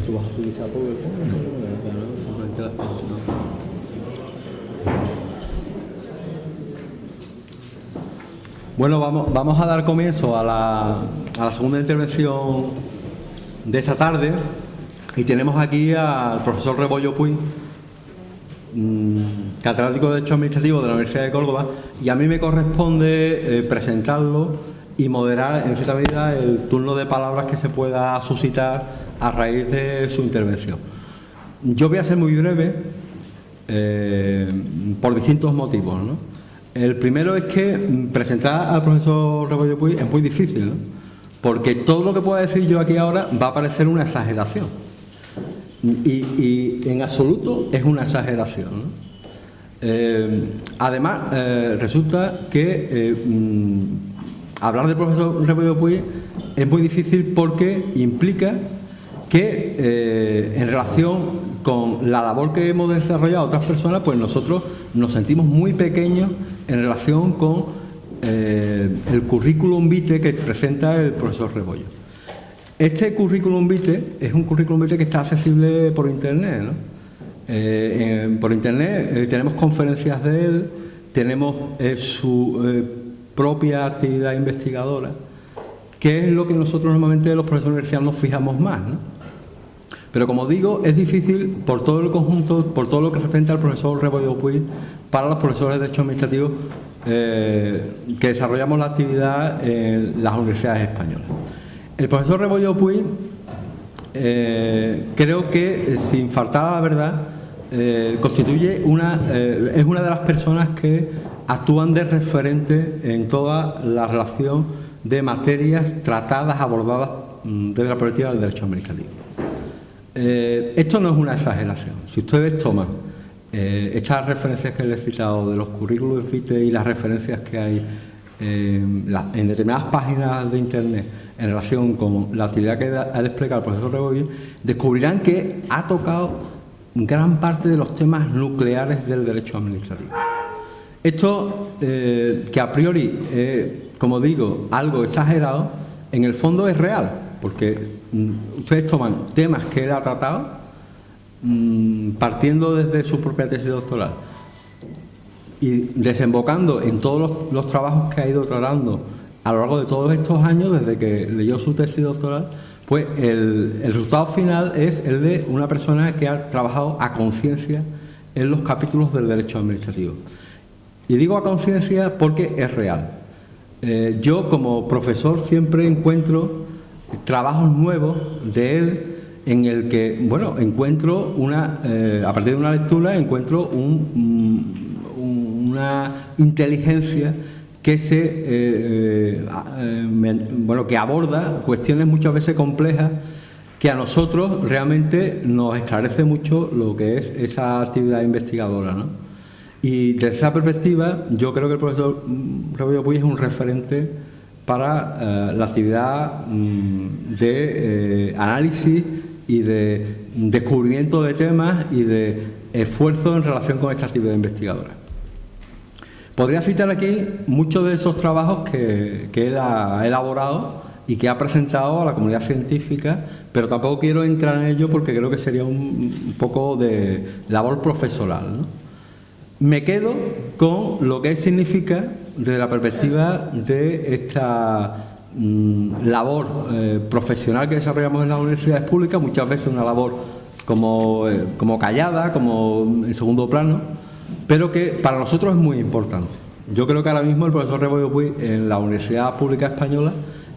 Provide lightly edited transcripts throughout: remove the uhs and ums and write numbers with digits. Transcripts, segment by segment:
tú vas a utilizar PowerPoint, solamente las personas. Bueno, vamos a dar comienzo a la segunda intervención de esta tarde y tenemos aquí al profesor Rebollo Puig, catedrático de Derecho Administrativo de la Universidad de Córdoba, y a mí me corresponde presentarlo y moderar en cierta medida el turno de palabras que se pueda suscitar a raíz de su intervención. Yo voy a ser muy breve por distintos motivos, ¿no? El primero es que presentar al profesor Rebollo Puig es muy difícil, ¿no? Porque todo lo que pueda decir yo aquí ahora va a parecer una exageración. Y en absoluto es una exageración, ¿no? Además, resulta que hablar del profesor Rebollo Puig es muy difícil porque implica que en relación con la labor que hemos desarrollado otras personas, pues nosotros nos sentimos muy pequeños en relación con el currículum vitae que presenta el profesor Rebollo. Este currículum vitae es un currículum vitae que está accesible por internet, ¿no? Por internet tenemos conferencias de él, tenemos su propia actividad investigadora, que es lo que nosotros normalmente los profesores universitarios nos fijamos más, ¿no? Pero como digo, es difícil por todo el conjunto, por todo lo que representa al profesor Rebollo Puig para los profesores de Derecho Administrativo que desarrollamos la actividad en las universidades españolas. El profesor Rebollo Puig, creo que, sin faltar a la verdad, constituye es una de las personas que actúan de referente en toda la relación de materias tratadas, abordadas desde la perspectiva del derecho administrativo. Esto no es una exageración. Si ustedes toman estas referencias que les he citado de los currículos vitae y las referencias que hay en determinadas páginas de internet en relación con la actividad que ha desplegado el profesor Rebollo, descubrirán que ha tocado gran parte de los temas nucleares del derecho administrativo. Esto, que a priori es, como digo, algo exagerado, en el fondo es real, porque ustedes toman temas que él ha tratado, partiendo desde su propia tesis doctoral y desembocando en todos los trabajos que ha ido tratando a lo largo de todos estos años, desde que leyó su tesis doctoral, pues el resultado final es el de una persona que ha trabajado a conciencia en los capítulos del derecho administrativo. Y digo a conciencia porque es real. Yo, como profesor, siempre encuentro trabajos nuevos de él en el que, bueno, encuentro a partir de una lectura, encuentro una inteligencia que que aborda cuestiones muchas veces complejas, que a nosotros realmente nos esclarece mucho lo que es esa actividad investigadora, ¿no? Y desde esa perspectiva, yo creo que el profesor Rebollo Puig es un referente para la actividad de análisis y de descubrimiento de temas y de esfuerzo en relación con esta actividad investigadora. Podría citar aquí muchos de esos trabajos que él ha elaborado y que ha presentado a la comunidad científica, pero tampoco quiero entrar en ello porque creo que sería un poco de labor profesoral, ¿no? Me quedo con lo que significa desde la perspectiva de esta labor profesional que desarrollamos en las universidades públicas, muchas veces una labor como callada, como en segundo plano, pero que para nosotros es muy importante. Yo creo que ahora mismo el profesor Rebollo Puig en la Universidad Pública Española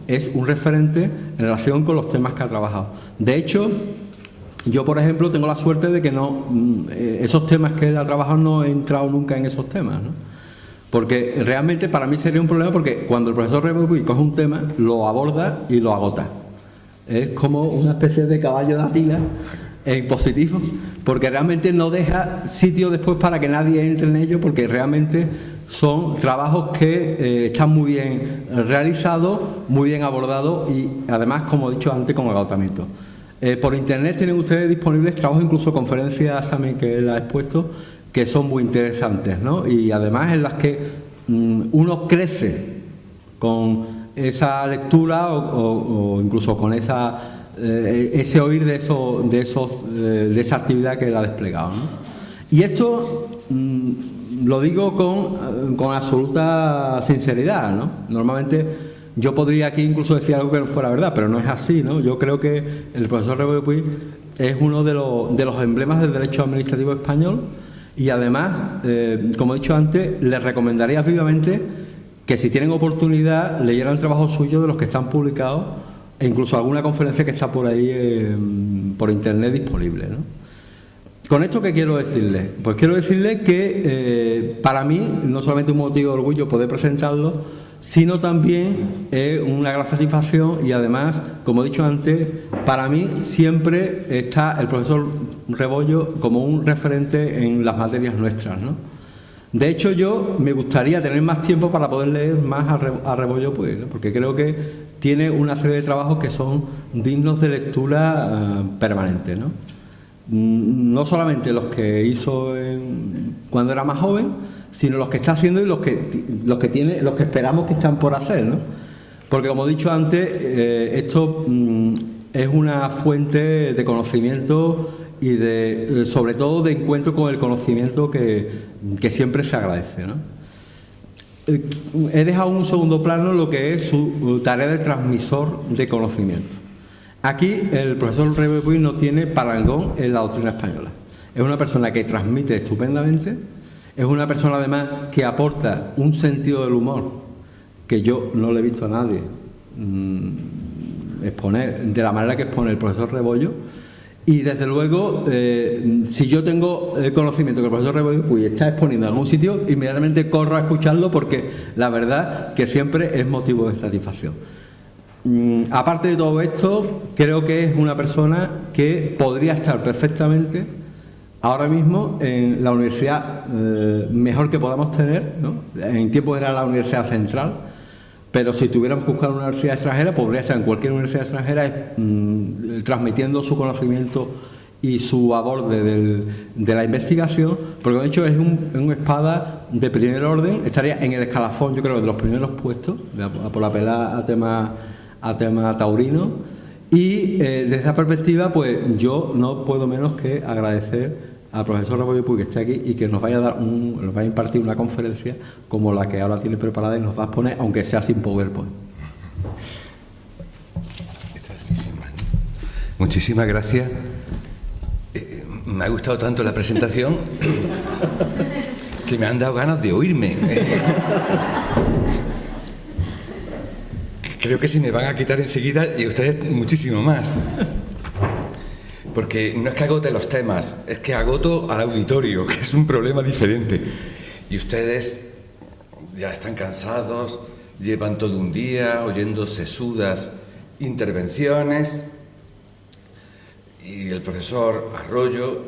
es un referente en relación con los temas que ha trabajado. De hecho, yo, por ejemplo, tengo la suerte de que esos temas que él ha trabajado no he entrado nunca en esos temas, ¿no? Porque realmente para mí sería un problema, porque cuando el profesor Rebollo Puig coge un tema, lo aborda y lo agota. Es como una especie de caballo de Atila en positivo, porque realmente no deja sitio después para que nadie entre en ello, porque realmente son trabajos que están muy bien realizados, muy bien abordados y además, como he dicho antes, con agotamiento. Por internet tienen ustedes disponibles trabajos, incluso conferencias también que él ha expuesto, que son muy interesantes, ¿no? Y además en las que uno crece con esa lectura o incluso con esa ese oír de esa actividad que él ha desplegado, ¿no? Y esto lo digo con absoluta sinceridad, ¿no? Normalmente yo podría aquí incluso decir algo que no fuera verdad, pero no es así, ¿no? Yo creo que el profesor Rebollo Puig es uno de los emblemas del derecho administrativo español y además, como he dicho antes, les recomendaría vivamente que si tienen oportunidad leyeran trabajos suyos de los que están publicados e incluso alguna conferencia que está por ahí por internet disponible, ¿no? ¿Con esto qué quiero decirles? Pues quiero decirles que para mí no solamente un motivo de orgullo poder presentarlo, sino también una gran satisfacción y además, como he dicho antes, para mí siempre está el profesor Rebollo como un referente en las materias nuestras, ¿no? De hecho, yo me gustaría tener más tiempo para poder leer más a Rebollo, pues, ¿no? Porque creo que tiene una serie de trabajos que son dignos de lectura permanente, ¿no? No solamente los que hizo cuando era más joven, sino los que está haciendo y los que esperamos que están por hacer, ¿no? Porque, como he dicho antes, esto es una fuente de conocimiento y sobre todo de encuentro con el conocimiento que siempre se agradece, ¿no? He dejado en un segundo plano lo que es su tarea de transmisor de conocimiento. Aquí el profesor Rebollo Puig no tiene parangón en la doctrina española. Es una persona que transmite estupendamente, es una persona además que aporta un sentido del humor que yo no le he visto a nadie exponer de la manera que expone el profesor Rebollo. Y desde luego, si yo tengo el conocimiento que el profesor Rebollo Puig está exponiendo en algún sitio, inmediatamente corro a escucharlo porque la verdad que siempre es motivo de satisfacción. Aparte de todo esto, creo que es una persona que podría estar perfectamente ahora mismo en la universidad mejor que podamos tener, ¿no? En tiempos era la Universidad Central, pero si tuviéramos que buscar una universidad extranjera, podría estar en cualquier universidad extranjera transmitiendo su conocimiento y su aborde de la investigación, porque de hecho es un espada de primer orden, estaría en el escalafón, yo creo, de los primeros puestos, por apelar a tema taurino, y desde esa perspectiva, pues yo no puedo menos que agradecer al profesor Rebollo Puig que esté aquí y que nos vaya a impartir una conferencia como la que ahora tiene preparada y nos va a exponer, aunque sea sin PowerPoint. Muchísimas gracias. Me ha gustado tanto la presentación que me han dado ganas de oírme. Creo que se me van a quitar enseguida y ustedes muchísimo más. Porque no es que agote los temas, es que agoto al auditorio, que es un problema diferente. Y ustedes ya están cansados, llevan todo un día oyendo sesudas intervenciones y el profesor Arroyo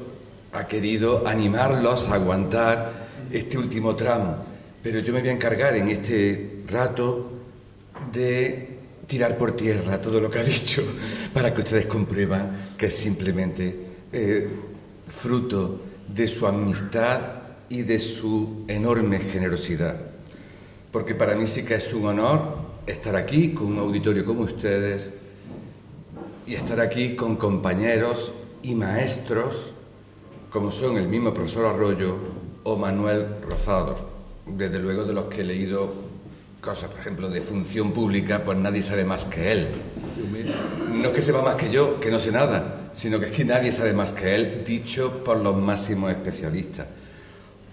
ha querido animarlos a aguantar este último tramo. Pero yo me voy a encargar en este rato de tirar por tierra todo lo que ha dicho para que ustedes comprueban que es simplemente fruto de su amistad y de su enorme generosidad. Porque para mí sí que es un honor estar aquí con un auditorio como ustedes y estar aquí con compañeros y maestros como son el mismo profesor Arroyo o Manuel Rozados, desde luego de los que he leído cosas, por ejemplo, de función pública, pues nadie sabe más que él. No es que sepa más que yo, que no sé nada, sino que es que nadie sabe más que él, dicho por los máximos especialistas.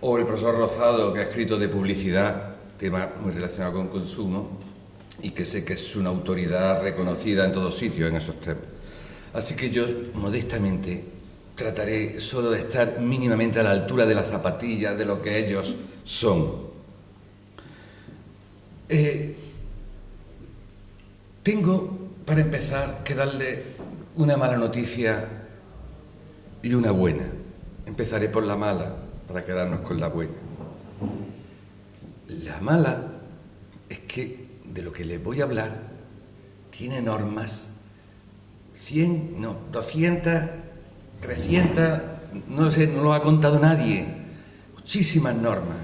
O el profesor Rozado, que ha escrito de publicidad, tema muy relacionado con consumo, y que sé que es una autoridad reconocida en todos sitios en esos temas. Así que yo, modestamente, trataré solo de estar mínimamente a la altura de las zapatillas de lo que ellos son. Tengo, para empezar, que darle una mala noticia y una buena. Empezaré por la mala, para quedarnos con la buena. La mala es que de lo que les voy a hablar tiene normas 100, no, 200, 300, no lo sé, no lo ha contado nadie. Muchísimas normas.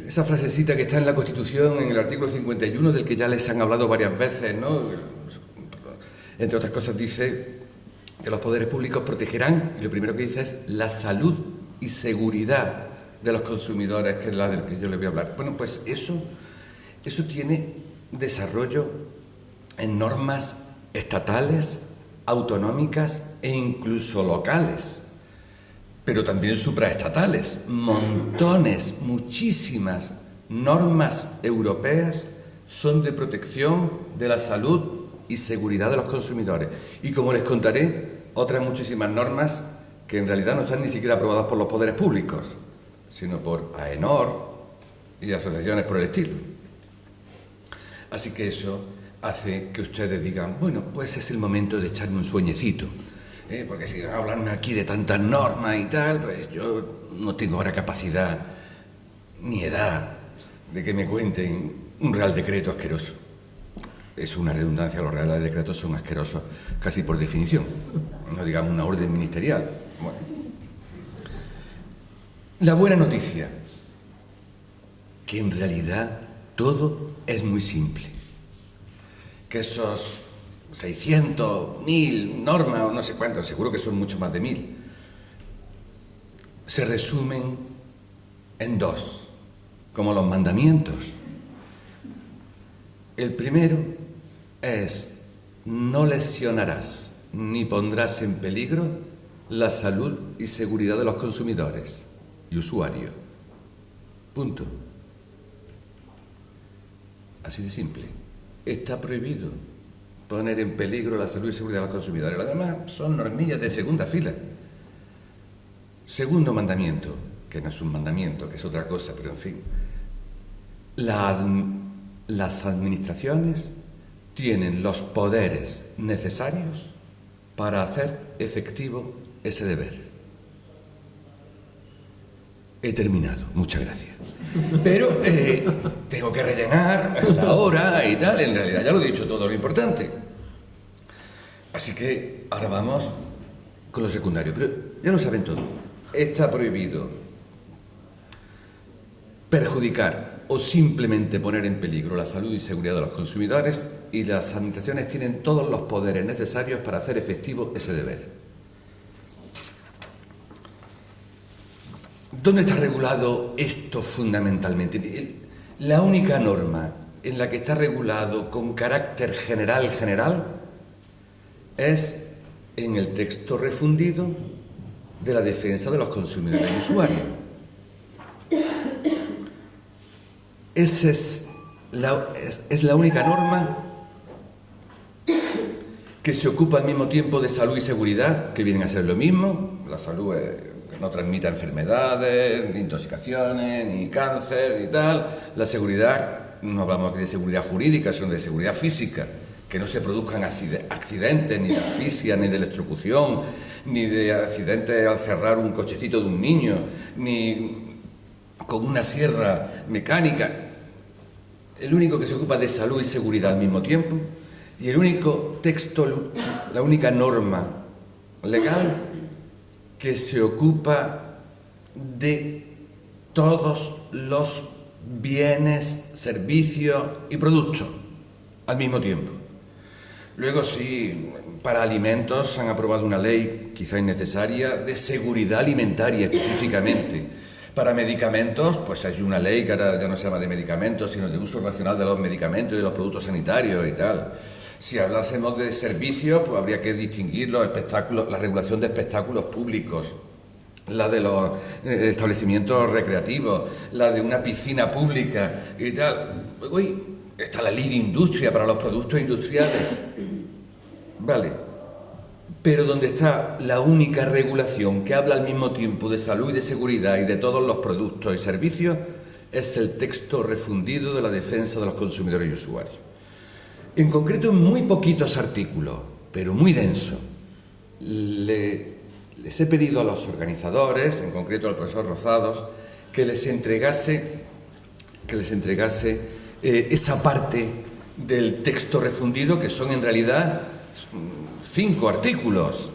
Esa frasecita que está en la Constitución, en el artículo 51, del que ya les han hablado varias veces, ¿no? Entre otras cosas dice que los poderes públicos protegerán, y lo primero que dice es la salud y seguridad de los consumidores, que es la del que yo les voy a hablar. Bueno, pues eso tiene desarrollo en normas estatales, autonómicas e incluso locales, pero también supraestatales. Montones, muchísimas normas europeas son de protección de la salud y seguridad de los consumidores. Y como les contaré, otras muchísimas normas que en realidad no están ni siquiera aprobadas por los poderes públicos, sino por AENOR y asociaciones por el estilo. Así que eso hace que ustedes digan, bueno, pues es el momento de echarme un sueñecito, porque si hablan aquí de tantas normas y tal, pues yo no tengo ahora capacidad ni edad de que me cuenten un real decreto asqueroso. Es una redundancia, los reales decretos son asquerosos casi por definición, no digamos una orden ministerial. Bueno. La buena noticia, que en realidad todo es muy simple, que esos 600, 1000 normas o no sé cuántas, seguro que son mucho más de 1000, se resumen en dos, como los mandamientos. El primero es: no lesionarás ni pondrás en peligro la salud y seguridad de los consumidores y usuarios. Punto. Así de simple. Está prohibido poner en peligro la salud y seguridad de los consumidores. Lo demás son normillas de segunda fila. Segundo mandamiento, que no es un mandamiento, que es otra cosa, pero en fin. Las administraciones tienen los poderes necesarios para hacer efectivo ese deber. He terminado, muchas gracias. Pero tengo que rellenar la hora y tal, en realidad ya lo he dicho todo lo importante. Así que ahora vamos con lo secundario, pero ya lo saben todo. Está prohibido perjudicar o simplemente poner en peligro la salud y seguridad de los consumidores, y las administraciones tienen todos los poderes necesarios para hacer efectivo ese deber. ¿Dónde está regulado esto fundamentalmente? La única norma en la que está regulado con carácter general es en el texto refundido de la defensa de los consumidores y usuarios. Esa es la única norma que se ocupa al mismo tiempo de salud y seguridad, que vienen a ser lo mismo. La salud que no transmita enfermedades, ni intoxicaciones, ni cáncer, ni tal. La seguridad, no hablamos aquí de seguridad jurídica, sino de seguridad física, que no se produzcan accidentes, ni de asfixia, ni de electrocución, ni de accidentes al cerrar un cochecito de un niño, ni con una sierra mecánica. El único que se ocupa de salud y seguridad al mismo tiempo, y el único texto, la única norma legal que se ocupa de todos los bienes, servicios y productos al mismo tiempo. Luego sí, para alimentos han aprobado una ley, quizá innecesaria, de seguridad alimentaria específicamente. Para medicamentos, pues hay una ley que ahora ya no se llama de medicamentos, sino de uso racional de los medicamentos y de los productos sanitarios y tal. Si hablásemos de servicios, pues habría que distinguir los espectáculos, la regulación de espectáculos públicos, la de los establecimientos recreativos, la de una piscina pública y tal. Uy, está la ley de industria para los productos industriales. Vale. Pero donde está la única regulación que habla al mismo tiempo de salud y de seguridad y de todos los productos y servicios es el texto refundido de la defensa de los consumidores y usuarios. En concreto, en muy poquitos artículos, pero muy denso, les he pedido a los organizadores, en concreto al profesor Rozados, que les entregase esa parte del texto refundido, que son en realidad 5 artículos,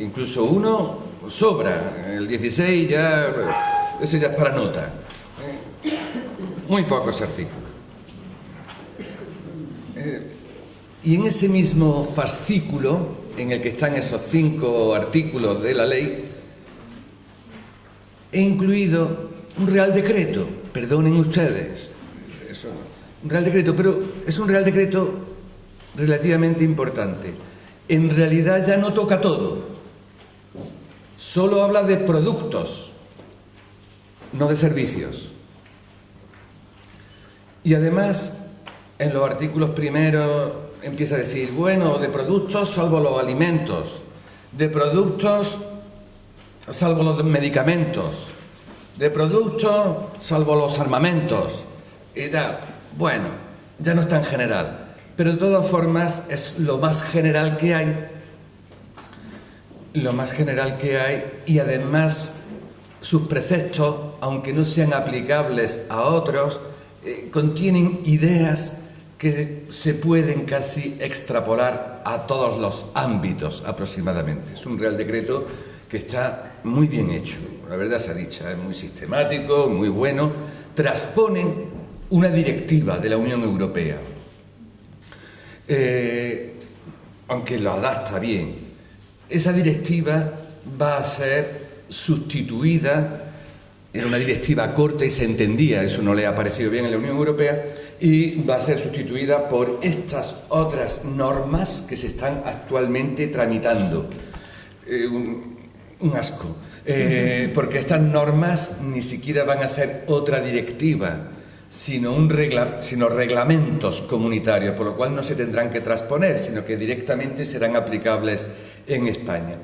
incluso uno sobra, el 16 ya, ese ya es para nota. Muy pocos artículos. Y en ese mismo fascículo, en el que están esos 5 artículos de la ley, he incluido un Real Decreto. Perdonen ustedes, un Real Decreto, pero es un Real Decreto relativamente importante. En realidad ya no toca todo, solo habla de productos, no de servicios. Y además, en los artículos primeros empieza a decir, bueno, de productos salvo los alimentos, de productos salvo los medicamentos, de productos salvo los armamentos y tal. Bueno, ya no es tan general. Pero de todas formas es lo más general que hay, y además sus preceptos, aunque no sean aplicables a otros, contienen ideas que se pueden casi extrapolar a todos los ámbitos aproximadamente. Es un Real Decreto que está muy bien hecho, la verdad sea dicha, es muy sistemático, muy bueno, transpone una directiva de la Unión Europea. Aunque lo adapta bien, esa directiva va a ser sustituida, era una directiva corta y se entendía, eso no le ha parecido bien en la Unión Europea, y va a ser sustituida por estas otras normas que se están actualmente tramitando. Un asco, porque estas normas ni siquiera van a ser otra directiva, sino reglamentos comunitarios, por lo cual no se tendrán que transponer, sino que directamente serán aplicables en España.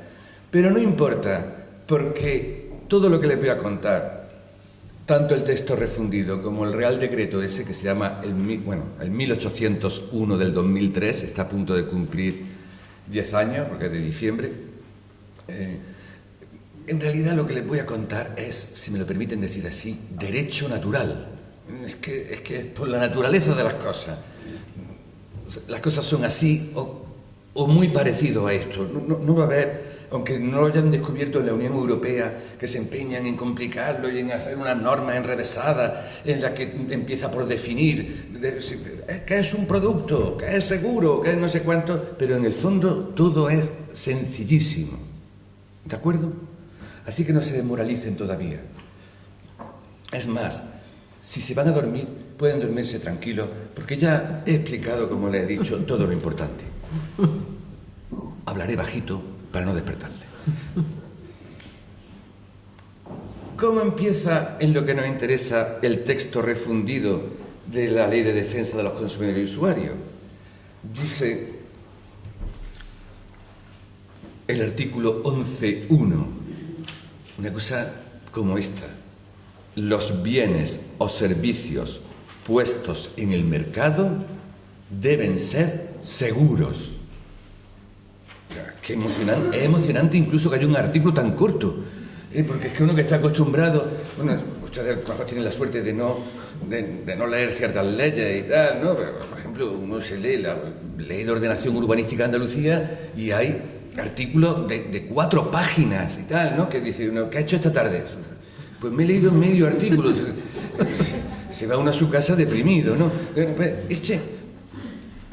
Pero no importa, porque todo lo que les voy a contar, tanto el texto refundido como el Real Decreto ese que se llama el 1801 del 2003, está a punto de cumplir 10 años, porque es de diciembre. En realidad lo que les voy a contar es, si me lo permiten decir así, derecho natural. Es que es por la naturaleza de las cosas. Las cosas son así o muy parecido a esto. No va a haber, aunque no lo hayan descubierto en la Unión Europea, que se empeñan en complicarlo y en hacer unas normas enrevesadas en las que empieza por definir qué es un producto, qué es seguro, qué es no sé cuánto, pero en el fondo todo es sencillísimo. ¿De acuerdo? Así que no se desmoralicen todavía. Es más, si se van a dormir, pueden dormirse tranquilos, porque ya he explicado, como les he dicho, todo lo importante. Hablaré bajito para no despertarle. ¿Cómo empieza, en lo que nos interesa, el texto refundido de la Ley de Defensa de los Consumidores y Usuarios? Dice el artículo 11.1, una cosa como esta: los bienes o servicios puestos en el mercado deben ser seguros. Qué emocionante, es emocionante incluso que haya un artículo tan corto, porque es que uno que está acostumbrado, bueno, ustedes a lo mejor tienen la suerte de no leer ciertas leyes y tal, ¿no? Pero, por ejemplo, uno se lee la Ley de Ordenación Urbanística de Andalucía y hay artículos de 4 páginas y tal, ¿no? Que dice uno, ¿qué ha hecho esta tarde? Pues me he leído medio artículo. Se va uno a su casa deprimido, ¿no?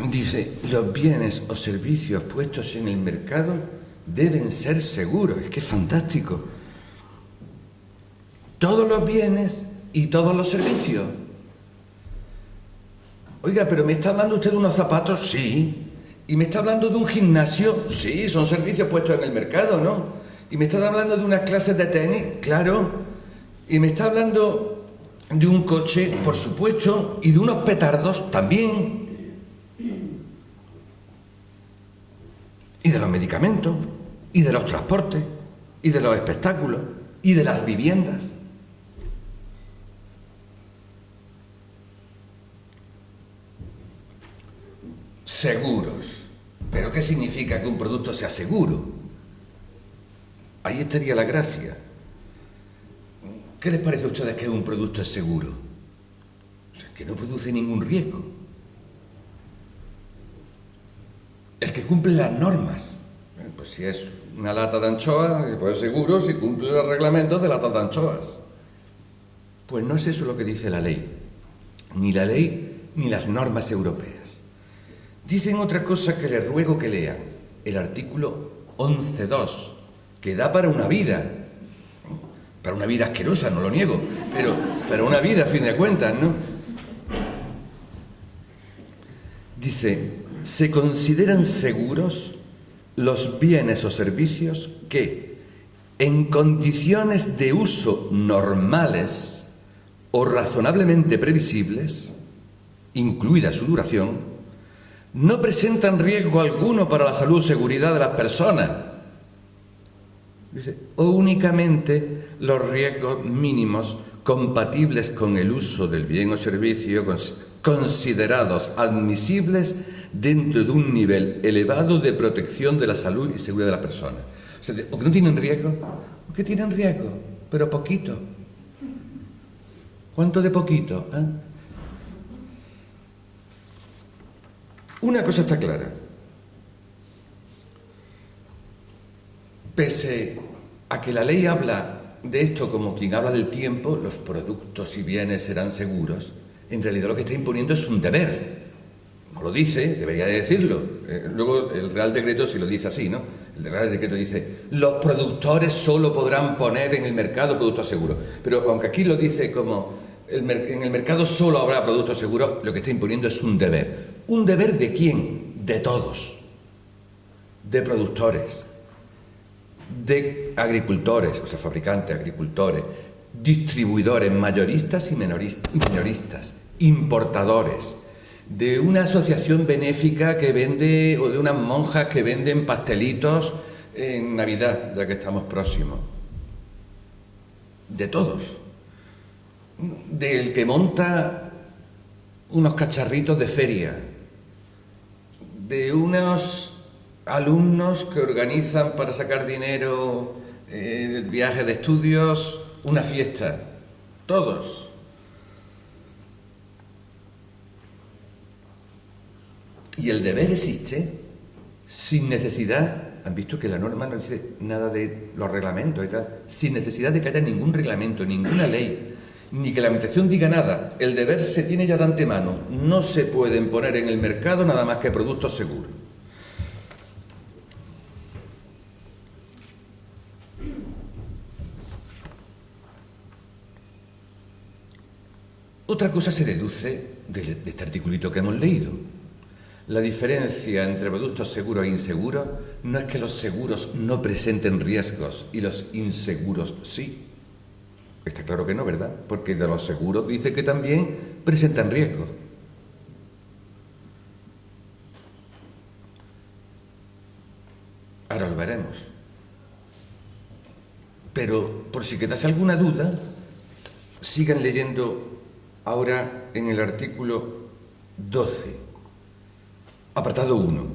Dice, los bienes o servicios puestos en el mercado deben ser seguros. Es que es fantástico. Todos los bienes y todos los servicios. Oiga, pero ¿me está hablando usted de unos zapatos? Sí. ¿Y me está hablando de un gimnasio? Sí, son servicios puestos en el mercado, ¿no? ¿Y me está hablando de unas clases de tenis? Claro. ¿Y me está hablando de un coche? Por supuesto. ¿Y de unos petardos? También. Y de los medicamentos, y de los transportes, y de los espectáculos, y de las viviendas. Seguros. ¿Pero qué significa que un producto sea seguro? Ahí estaría la gracia. ¿Qué les parece a ustedes que un producto es seguro? O sea, que no produce ningún riesgo. El que cumple las normas. Pues si es una lata de anchoas, pues seguro si cumple los reglamentos de latas de anchoas. Pues no es eso lo que dice la ley. Ni la ley ni las normas europeas. Dicen otra cosa que les ruego que lean, el artículo 11.2, que da para una vida asquerosa, no lo niego, pero para una vida a fin de cuentas, ¿no? Dice, se consideran seguros los bienes o servicios que, en condiciones de uso normales o razonablemente previsibles, incluida su duración, no presentan riesgo alguno para la salud o seguridad de las personas. Dice, o únicamente los riesgos mínimos compatibles con el uso del bien o servicio considerados admisibles dentro de un nivel elevado de protección de la salud y seguridad de las personas. O sea, o que no tienen riesgo, o que tienen riesgo, pero poquito. ¿Cuánto de poquito? Una cosa está clara. Pese a que la ley habla de esto como quien habla del tiempo, los productos y bienes serán seguros, en realidad lo que está imponiendo es un deber. No lo dice, debería de decirlo. Luego el Real Decreto sí lo dice así, ¿no? El Real Decreto dice, los productores solo podrán poner en el mercado productos seguros. Pero aunque aquí lo dice como, en el mercado solo habrá productos seguros, lo que está imponiendo es un deber. ¿Un deber de quién? De todos. De productores, de agricultores, o sea, fabricantes, agricultores, distribuidores, mayoristas y minoristas, importadores, de una asociación benéfica que vende, o de unas monjas que venden pastelitos en Navidad, ya que estamos próximos. De todos. Del que monta unos cacharritos de feria, de unos alumnos que organizan para sacar dinero del viaje de estudios una fiesta, todos. Y el deber existe sin necesidad, han visto que la norma no dice nada de los reglamentos y tal, sin necesidad de que haya ningún reglamento, ninguna ley, ni que la administración diga nada. El deber se tiene ya de antemano, no se pueden poner en el mercado nada más que productos seguros. Otra cosa se deduce de este articulito que hemos leído. La diferencia entre productos seguros e inseguros no es que los seguros no presenten riesgos y los inseguros sí. Está claro que no, ¿verdad? Porque de los seguros dice que también presentan riesgos. Ahora lo veremos. Pero por si quedase alguna duda, sigan leyendo ahora en el artículo 12, apartado 1.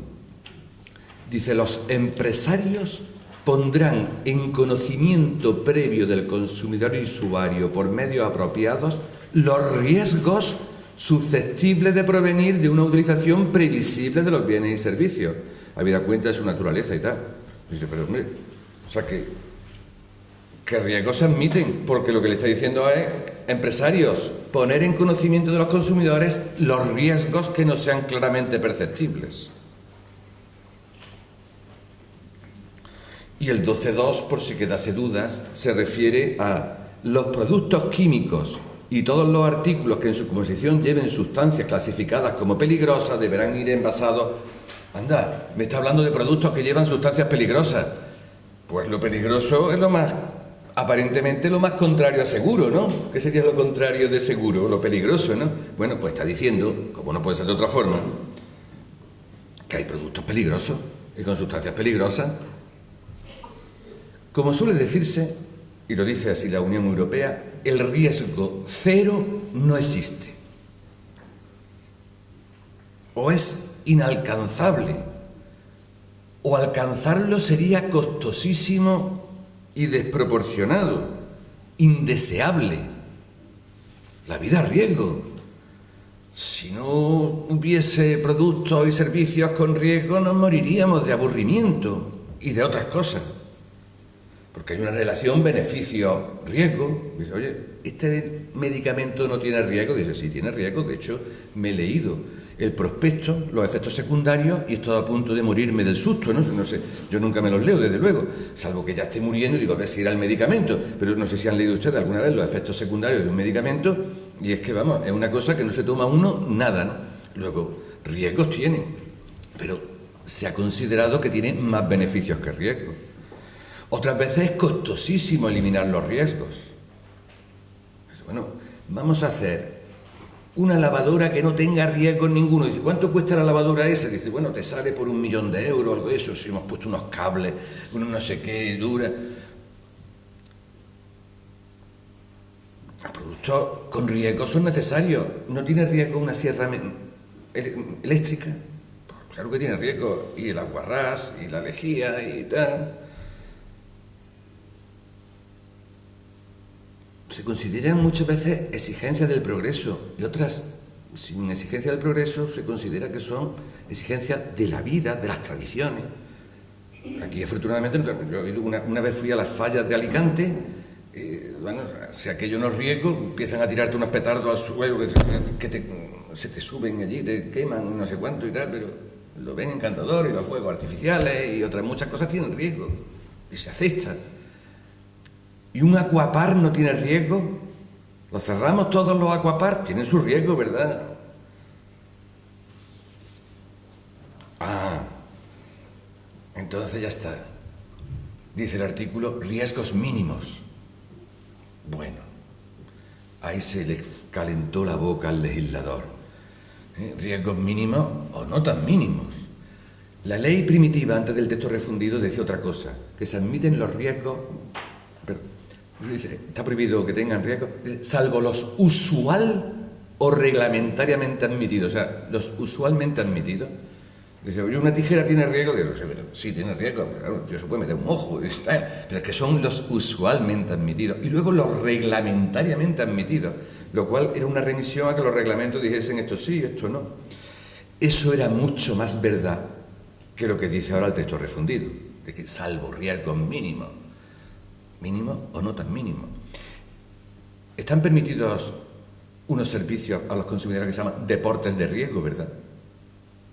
Dice, los empresarios pondrán en conocimiento previo del consumidor y usuario por medios apropiados los riesgos susceptibles de provenir de una utilización previsible de los bienes y servicios, habida cuenta de su naturaleza y tal. Dice, pero hombre, o sea que riesgos se admiten, porque lo que le está diciendo es, empresarios, poner en conocimiento de los consumidores los riesgos que no sean claramente perceptibles. Y el 12.2, por si quedase dudas, se refiere a los productos químicos y todos los artículos que en su composición lleven sustancias clasificadas como peligrosas deberán ir envasados. Anda, me está hablando de productos que llevan sustancias peligrosas. Pues lo peligroso es aparentemente lo más contrario a seguro, ¿no? ¿Qué sería lo contrario de seguro? Lo peligroso, ¿no? Bueno, pues está diciendo, como no puede ser de otra forma, que hay productos peligrosos y con sustancias peligrosas. Como suele decirse, y lo dice así la Unión Europea, el riesgo cero no existe. O es inalcanzable, o alcanzarlo sería costosísimo y desproporcionado, indeseable. La vida a riesgo. Si no hubiese productos y servicios con riesgo, nos moriríamos de aburrimiento y de otras cosas. Porque hay una relación beneficio-riesgo. Oye, ¿este medicamento no tiene riesgo? Dice, sí, tiene riesgo. De hecho, me he leído el prospecto, los efectos secundarios, y he estado a punto de morirme del susto, ¿no? No sé, yo nunca me los leo, desde luego, salvo que ya esté muriendo y digo, a ver si era el medicamento, pero no sé si han leído ustedes alguna vez los efectos secundarios de un medicamento, y es que, vamos, es una cosa que no se toma uno nada, ¿no? Luego, riesgos tiene, pero se ha considerado que tiene más beneficios que riesgos. Otras veces es costosísimo eliminar los riesgos. Bueno, vamos a hacer una lavadora que no tenga riesgos ninguno. Dice, ¿cuánto cuesta la lavadora esa? Dice, bueno, te sale por 1 millón de euros, algo de eso, si hemos puesto unos cables, uno no sé qué, dura. Los productos con riesgos son necesarios. ¿No tiene riesgo una sierra eléctrica? Pues claro que tiene riesgo. Y el aguarrás, y la lejía, y tal. Se consideran muchas veces exigencias del progreso, y otras, sin exigencia del progreso, se considera que son exigencias de la vida, de las tradiciones. Aquí, afortunadamente, yo he ido una vez fui a las fallas de Alicante, bueno, si aquello no es riesgo, empiezan a tirarte unos petardos al suelo que se te suben allí, te queman, no sé cuánto y tal, pero lo ven encantador, y los fuegos artificiales y otras muchas cosas tienen riesgo, y se aceptan. ¿Y un acuapar no tiene riesgo? ¿Lo cerramos todos los acuapar? Tienen su riesgo, ¿verdad? Ah, entonces ya está. Dice el artículo, riesgos mínimos. Bueno, ahí se le calentó la boca al legislador. ¿Riesgos mínimos o no tan mínimos? La ley primitiva, antes del texto refundido, decía otra cosa, que se admiten los riesgos... Dice, está prohibido que tengan riesgo, salvo los usual o reglamentariamente admitidos. O sea, los usualmente admitidos. Dice, oye, ¿una tijera tiene riesgo? Digo, sí, tiene riesgo, pero claro, yo se puede meter un ojo. Pero es que son los usualmente admitidos. Y luego los reglamentariamente admitidos, lo cual era una remisión a que los reglamentos dijesen esto sí, esto no. Eso era mucho más verdad que lo que dice ahora el texto refundido, de que salvo riesgos mínimos. ¿Mínimo o no tan mínimo? Están permitidos unos servicios a los consumidores que se llaman deportes de riesgo, ¿verdad?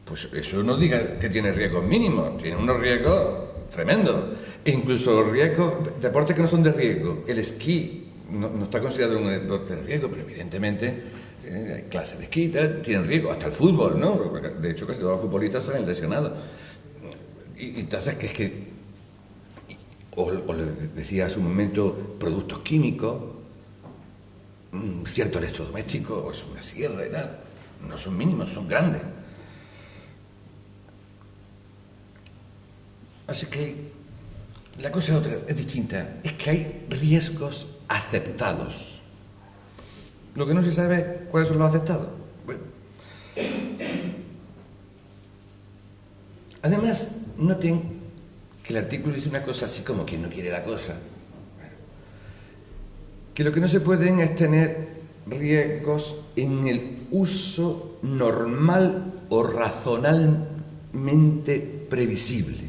Pues eso no diga que tiene riesgos mínimos, tiene unos riesgos tremendos. E incluso los riesgos, deportes que no son de riesgo, el esquí no está considerado un deporte de riesgo, pero evidentemente hay clases de esquí, tienen riesgo, hasta el fútbol, ¿no? De hecho, casi todos los futbolistas salen lesionados. Y entonces, que es que... O le decía hace un momento, productos químicos, cierto electrodoméstico, o es una sierra y tal, no son mínimos, son grandes. Así que la cosa es distinta, es que hay riesgos aceptados. Lo que no se sabe es cuáles son los aceptados. Bueno. Además, noten que el artículo dice una cosa así como quien no quiere la cosa. Bueno, que lo que no se pueden es tener riesgos en el uso normal o razonablemente previsible.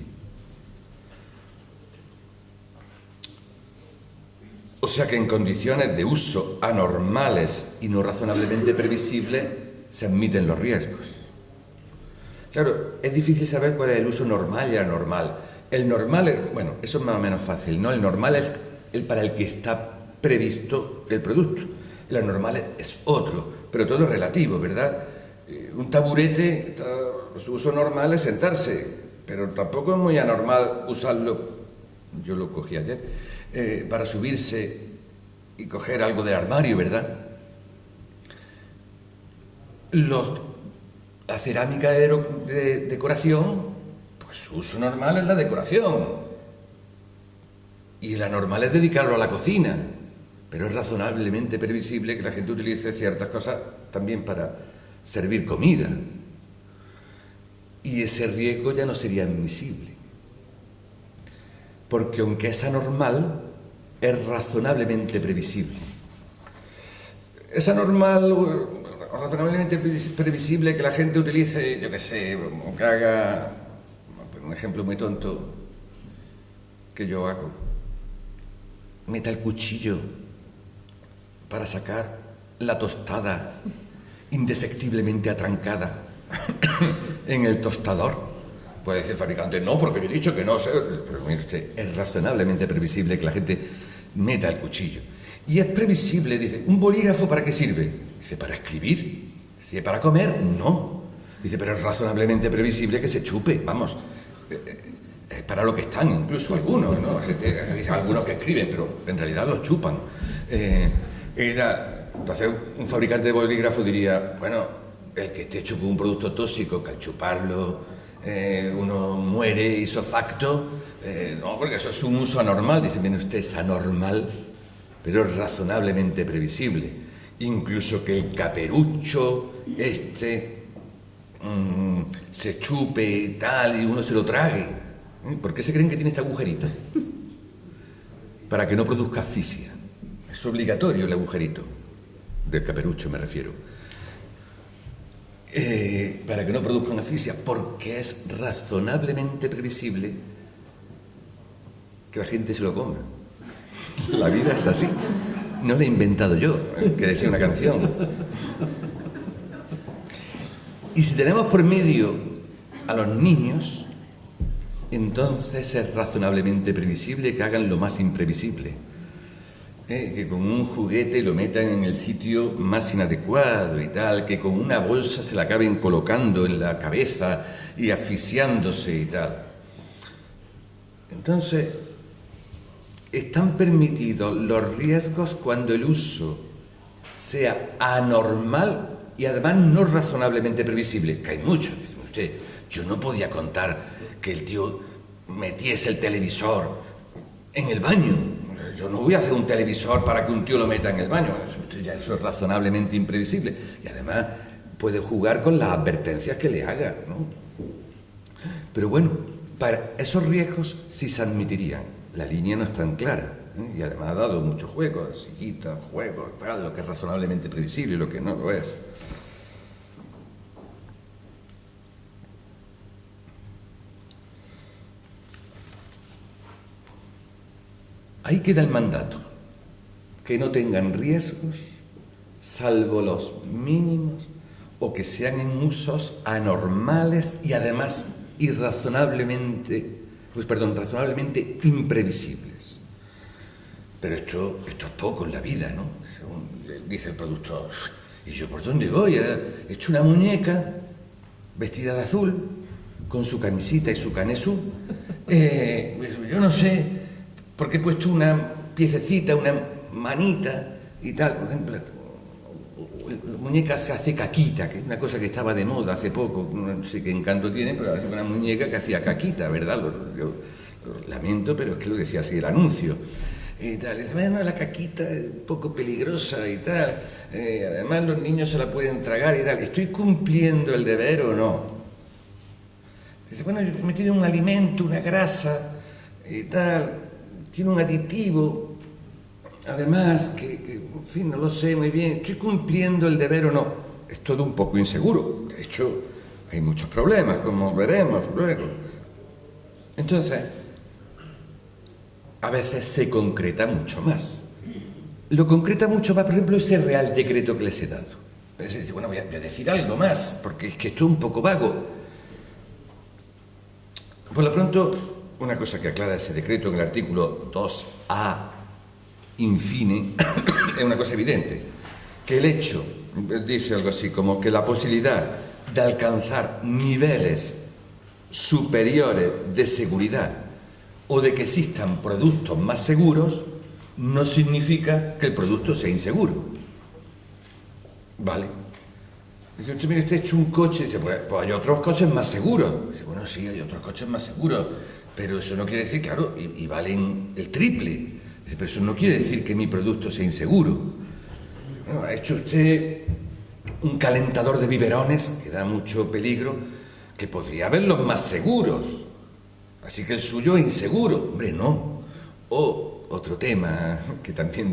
O sea que en condiciones de uso anormales y no razonablemente previsibles se admiten los riesgos. Claro, es difícil saber cuál es el uso normal y anormal. El normal es, bueno, eso es más o menos fácil, ¿no? El normal es el para el que está previsto el producto. El anormal es otro, pero todo es relativo, ¿verdad? Un taburete, su uso normal es sentarse, pero tampoco es muy anormal usarlo, yo lo cogí ayer, para subirse y coger algo del armario, ¿verdad? La cerámica de decoración, pues su uso normal es la decoración. Y el anormal es dedicarlo a la cocina. Pero es razonablemente previsible que la gente utilice ciertas cosas también para servir comida. Y ese riesgo ya no sería admisible. Porque aunque es anormal, es razonablemente previsible. Es anormal o razonablemente previsible que la gente utilice, yo qué sé, o que haga, un ejemplo muy tonto que yo hago, meta el cuchillo para sacar la tostada indefectiblemente atrancada en el tostador? Puede decir el fabricante, no, porque yo he dicho que no. Pero mire usted, es razonablemente previsible que la gente meta el cuchillo. Y es previsible, dice, ¿un bolígrafo para qué sirve? Dice, para escribir. Dice, ¿para comer? No. Dice, pero es razonablemente previsible que se chupe, vamos. Para lo que están, incluso algunos, ¿no? Dice, algunos que escriben, pero en realidad los chupan. Entonces, un fabricante de bolígrafo diría, bueno, el que esté chupando un producto tóxico, que al chuparlo uno muere ipso facto, no, porque eso es un uso anormal. Dice, mire usted, es anormal, pero es razonablemente previsible. Incluso que el caperucho se chupe y tal, y uno se lo trague. ¿Por qué se creen que tiene este agujerito? Para que no produzca asfixia. Es obligatorio el agujerito, del caperucho me refiero. Para que no produzcan asfixia, porque es razonablemente previsible que la gente se lo coma. La vida es así. No la he inventado yo, que decía una canción. Y si tenemos por medio a los niños, entonces es razonablemente previsible que hagan lo más imprevisible. Que con un juguete lo metan en el sitio más inadecuado y tal, que con una bolsa se la acaben colocando en la cabeza y asfixiándose y tal. Entonces, están permitidos los riesgos cuando el uso sea anormal y además no razonablemente previsible, que hay muchos. Dice usted, yo no podía contar que el tío metiese el televisor en el baño. Yo no voy a hacer un televisor para que un tío lo meta en el baño. Eso es razonablemente imprevisible. Y además puede jugar con las advertencias que le haga, ¿no? Pero bueno, para esos riesgos sí se admitirían. La línea no es tan clara, ¿eh? Y además ha dado muchos juegos, sillitas, juegos, tal, lo que es razonablemente previsible y lo que no lo es. Ahí queda el mandato, que no tengan riesgos, salvo los mínimos, o que sean en usos anormales y además razonablemente imprevisibles. Pero esto es poco en la vida, ¿no? Según dice el productor. ¿Y yo por dónde voy? He hecho una muñeca vestida de azul, con su camisita y su canesú. Yo no sé, porque he puesto una piececita, una manita y tal. Por ejemplo, la muñeca se hace caquita, que es una cosa que estaba de moda hace poco. No sé qué encanto tiene, pero era una muñeca que hacía caquita, ¿verdad? Yo lo lamento, pero es que lo decía así el anuncio. Y tal. Dice, bueno, la caquita es un poco peligrosa y tal. Además, los niños se la pueden tragar y tal. ¿Estoy cumpliendo el deber o no? Dice, bueno, yo he metido un alimento, una grasa y tal. Tiene un aditivo, además, que, en fin, no lo sé muy bien. ¿Estoy cumpliendo el deber o no? Es todo un poco inseguro. De hecho, hay muchos problemas, como veremos luego. Entonces, a veces se concreta mucho más. Lo concreta mucho más, por ejemplo, ese Real Decreto que les he dado. Es decir, bueno, voy a decir algo más, porque es que esto es un poco vago. Por lo pronto, una cosa que aclara ese decreto en el artículo 2A, infine, es una cosa evidente, que el hecho, dice algo así como que la posibilidad de alcanzar niveles superiores de seguridad o de que existan productos más seguros no significa que el producto sea inseguro. ¿Vale? Dice usted, mire, usted ha hecho un coche, dice, pues hay otros coches más seguros. Dice, bueno, sí, hay otros coches más seguros, pero eso no quiere decir, claro, y valen el triple. Dice, pero eso no quiere decir que mi producto sea inseguro. Bueno, ha hecho usted un calentador de biberones, que da mucho peligro, que podría haberlos más seguros. Así que el suyo es inseguro. Hombre, no. O otro tema que también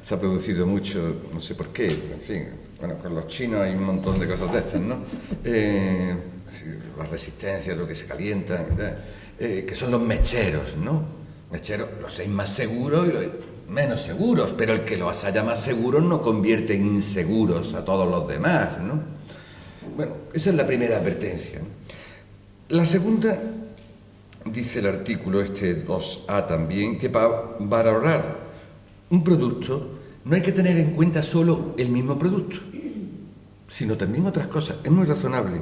se ha producido mucho, no sé por qué, en fin, bueno, con los chinos hay un montón de cosas de estas, ¿no? La resistencia, lo que se calienta, que son los mecheros, ¿no? Mecheros, los hay más seguros menos seguros, pero el que los haya más seguros no convierte en inseguros a todos los demás, ¿no? Bueno, esa es la primera advertencia, ¿no? La segunda, dice el artículo este 2A también, que para valorar un producto no hay que tener en cuenta solo el mismo producto, sino también otras cosas. Es muy razonable.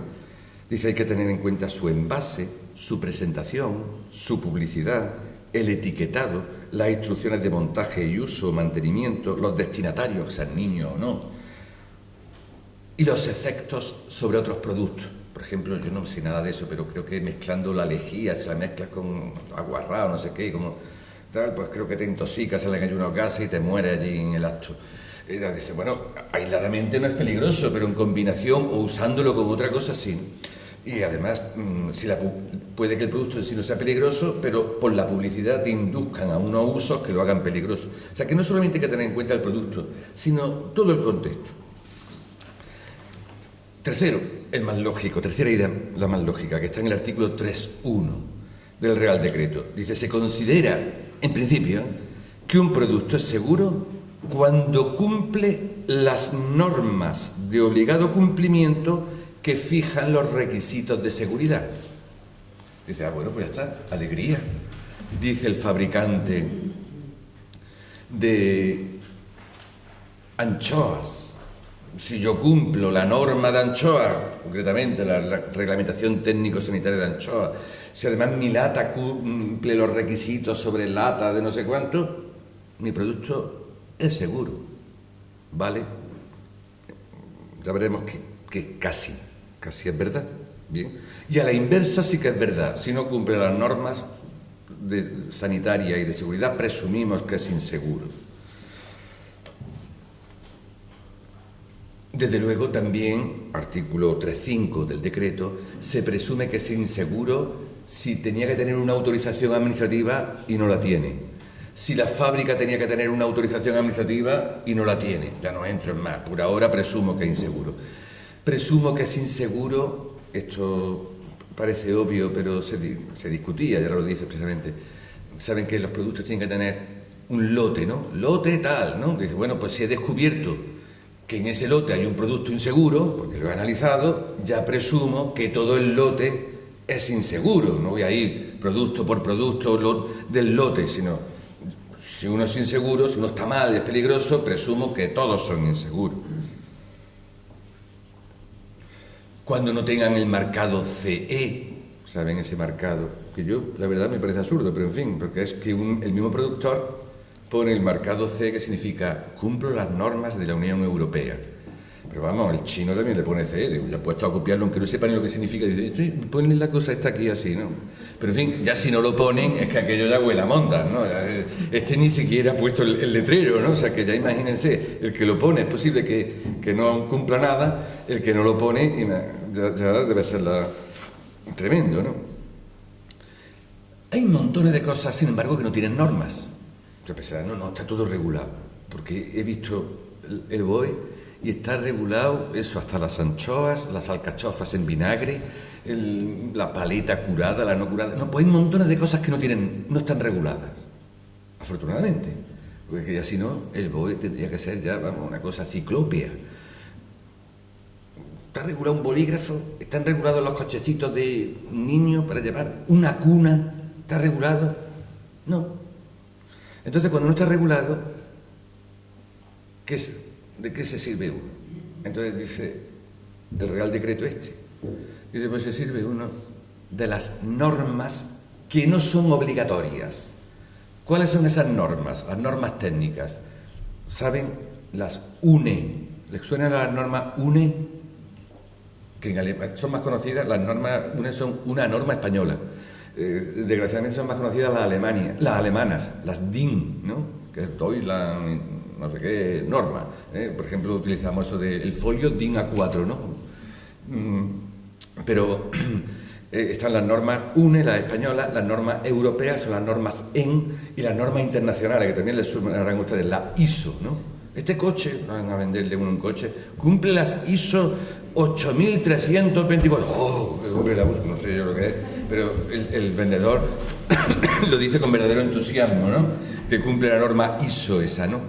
Dice, hay que tener en cuenta su envase, su presentación, su publicidad, el etiquetado, las instrucciones de montaje y uso, mantenimiento, los destinatarios, que sean niños o no, y los efectos sobre otros productos. Por ejemplo, yo no sé nada de eso, pero creo que mezclando la lejía, si la mezclas con aguarrá o no sé qué, como tal, pues creo que te intoxicas, salen ahí unos gases y te mueres allí en el acto. Dice, bueno, aisladamente no es peligroso, pero en combinación o usándolo con otra cosa sí. Y además, puede que el producto en sí no sea peligroso, pero por la publicidad te induzcan a unos usos que lo hagan peligroso. O sea, que no solamente hay que tener en cuenta el producto, sino todo el contexto. Tercero, el más lógico, tercera idea, la más lógica, que está en el artículo 3.1 del Real Decreto. Dice, se considera, en principio, que un producto es seguro cuando cumple las normas de obligado cumplimiento que fijan los requisitos de seguridad. Dice, bueno, pues ya está, alegría. Dice el fabricante de anchoas, si yo cumplo la norma de anchoa, concretamente la reglamentación técnico-sanitaria de anchoa, si además mi lata cumple los requisitos sobre lata de no sé cuánto, mi producto es seguro, ¿vale? Ya veremos que casi es verdad, ¿bien? Y a la inversa sí que es verdad, si no cumple las normas sanitarias y de seguridad, presumimos que es inseguro. Desde luego también, artículo 3.5 del decreto, se presume que es inseguro si tenía que tener una autorización administrativa y no la tiene. Si la fábrica tenía que tener una autorización administrativa y no la tiene. Ya no entro en más, por ahora presumo que es inseguro. Presumo que es inseguro, esto parece obvio, pero se discutía, ya lo dice precisamente. Saben que los productos tienen que tener un lote, ¿no? Lote tal, ¿no? Dice, bueno, pues si he descubierto que en ese lote hay un producto inseguro, porque lo he analizado, ya presumo que todo el lote es inseguro. No voy a ir producto por producto del lote, sino si uno es inseguro, si uno está mal, es peligroso, presumo que todos son inseguros. Cuando no tengan el marcado CE, ¿saben ese marcado? Que yo, la verdad, me parece absurdo, pero en fin, porque es que el mismo productor pone el marcado CE, que significa cumplo las normas de la Unión Europea. Pero vamos, el chino también le pone CE, ya puesto a copiarlo, aunque no sepan ni lo que significa, dice, sí, ponle la cosa esta aquí así, ¿no? Pero en fin, ya si no lo ponen, es que aquello ya huele a mondas, ¿no? Este ni siquiera ha puesto el letrero, ¿no? O sea, que ya imagínense, el que lo pone es posible que no cumpla nada, el que no lo pone ya debe ser tremendo, ¿no? Hay montones de cosas, sin embargo, que no tienen normas. Yo pensaba, no, está todo regulado, porque he visto el BOE y está regulado eso, hasta las anchoas, las alcachofas en vinagre, la paleta curada, la no curada. No, pues hay montones de cosas que no están reguladas, afortunadamente, porque ya si no, el BOE tendría que ser ya, vamos, una cosa ciclópea. Está regulado un bolígrafo, están regulados los cochecitos de niños para llevar una cuna, ¿está regulado? No. Entonces, cuando no está regulado, ¿de qué se sirve uno? Entonces dice el Real Decreto este. Y después se sirve uno de las normas que no son obligatorias. ¿Cuáles son esas normas? Las normas técnicas. ¿Saben? Las UNE. ¿Les suenan a las normas UNE? Que en alemán son más conocidas, las normas UNE son una norma española. Desgraciadamente son más conocidas las alemanas, las DIN, ¿no? Que es Deutschland, no sé qué, norma. Por ejemplo, utilizamos eso del folio DIN A4, ¿no? Pero están las normas UNE, las españolas, las normas europeas, son las normas EN, y las normas internacionales, que también les sumarán ustedes, la ISO, ¿no? Este coche, van a venderle un coche, cumple las ISO 8.324. ¡Oh! No sé yo lo que es, pero el vendedor lo dice con verdadero entusiasmo, ¿no? Que cumple la norma ISO esa, ¿no?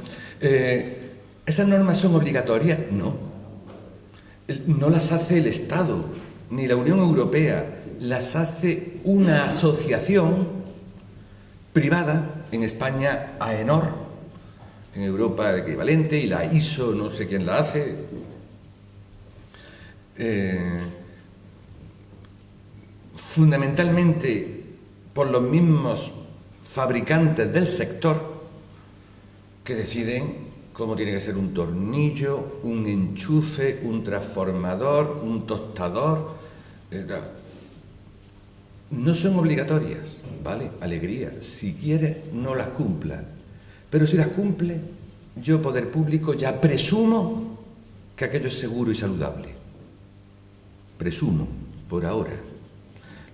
¿Esas normas son obligatorias? No. No las hace el Estado, ni la Unión Europea. Las hace una asociación privada, en España AENOR, en Europa el equivalente, y la ISO, no sé quién la hace. Fundamentalmente por los mismos fabricantes del sector que deciden cómo tiene que ser un tornillo, un enchufe, un transformador, un tostador. No son obligatorias, ¿vale? Alegría. Si quiere, no las cumpla. Pero si las cumple, yo, poder público, ya presumo que aquello es seguro y saludable. Presumo, por ahora.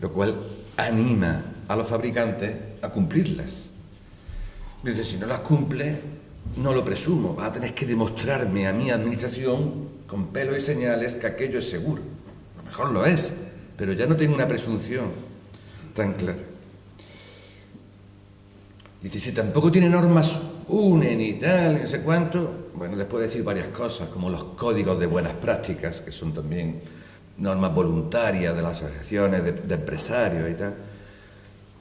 Lo cual anima a los fabricantes a cumplirlas. Dice, si no las cumple, no lo presumo. Va a tener que demostrarme a mi administración, con pelos y señales, que aquello es seguro. A lo mejor lo es, pero ya no tengo una presunción tan clara. Dice, si tampoco tiene normas UNE ni tal, no sé cuánto, bueno, les puedo decir varias cosas, como los códigos de buenas prácticas, que son también normas voluntarias de las asociaciones de empresarios y tal.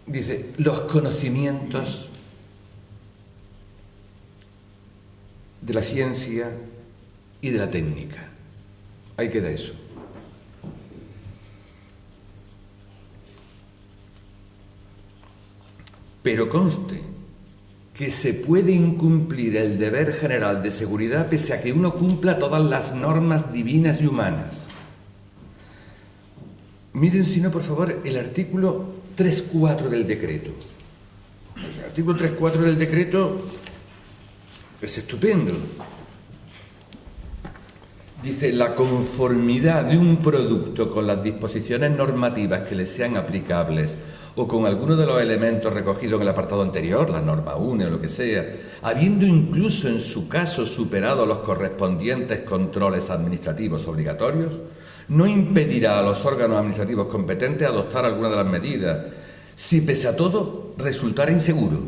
Dice, los conocimientos de la ciencia y de la técnica. Ahí queda eso. Pero conste que se puede incumplir el deber general de seguridad pese a que uno cumpla todas las normas divinas y humanas. Miren, si no, por favor, el artículo 3.4 del decreto. El artículo 3.4 del decreto es estupendo. Dice, la conformidad de un producto con las disposiciones normativas que le sean aplicables o con alguno de los elementos recogidos en el apartado anterior, la norma UNE o lo que sea, habiendo incluso en su caso superado los correspondientes controles administrativos obligatorios, no impedirá a los órganos administrativos competentes adoptar alguna de las medidas, si pese a todo resultara inseguro,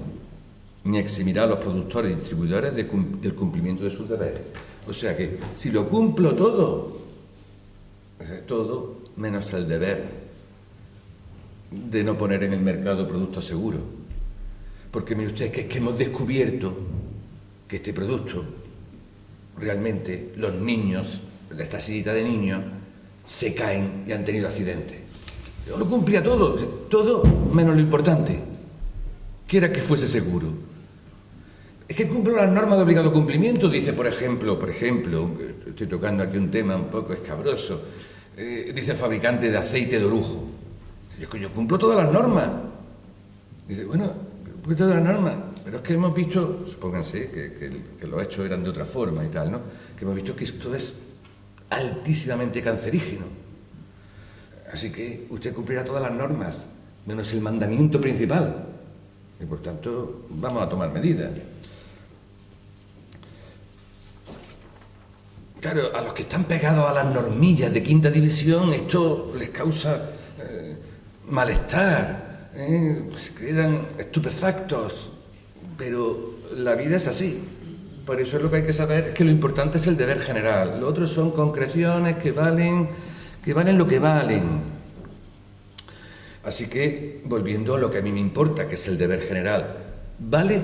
ni eximirá a los productores y distribuidores del cumplimiento de sus deberes. O sea que, si lo cumplo todo menos el deber de no poner en el mercado productos seguros. Porque mire usted, que es que hemos descubierto que este producto, realmente, los niños, de esta sillita de niños, se caen y han tenido accidentes. Yo lo cumplía todo menos lo importante, que era que fuese seguro. Es que cumplo las normas de obligado cumplimiento, dice, por ejemplo, estoy tocando aquí un tema un poco escabroso, dice el fabricante de aceite de orujo. Yo cumplo todas las normas. Dice, bueno, pues todas las normas, pero es que hemos visto, supónganse que los hechos eran de otra forma y tal, ¿no? Que hemos visto que esto es altísimamente cancerígeno. Así que usted cumplirá todas las normas, menos el mandamiento principal. Y por tanto, vamos a tomar medidas. Claro, a los que están pegados a las normillas de quinta división, esto les causa malestar, se quedan estupefactos, pero la vida es así. Por eso es lo que hay que saber, es que lo importante es el deber general. Lo otro son concreciones que valen lo que valen. Así que, volviendo a lo que a mí me importa, que es el deber general, vale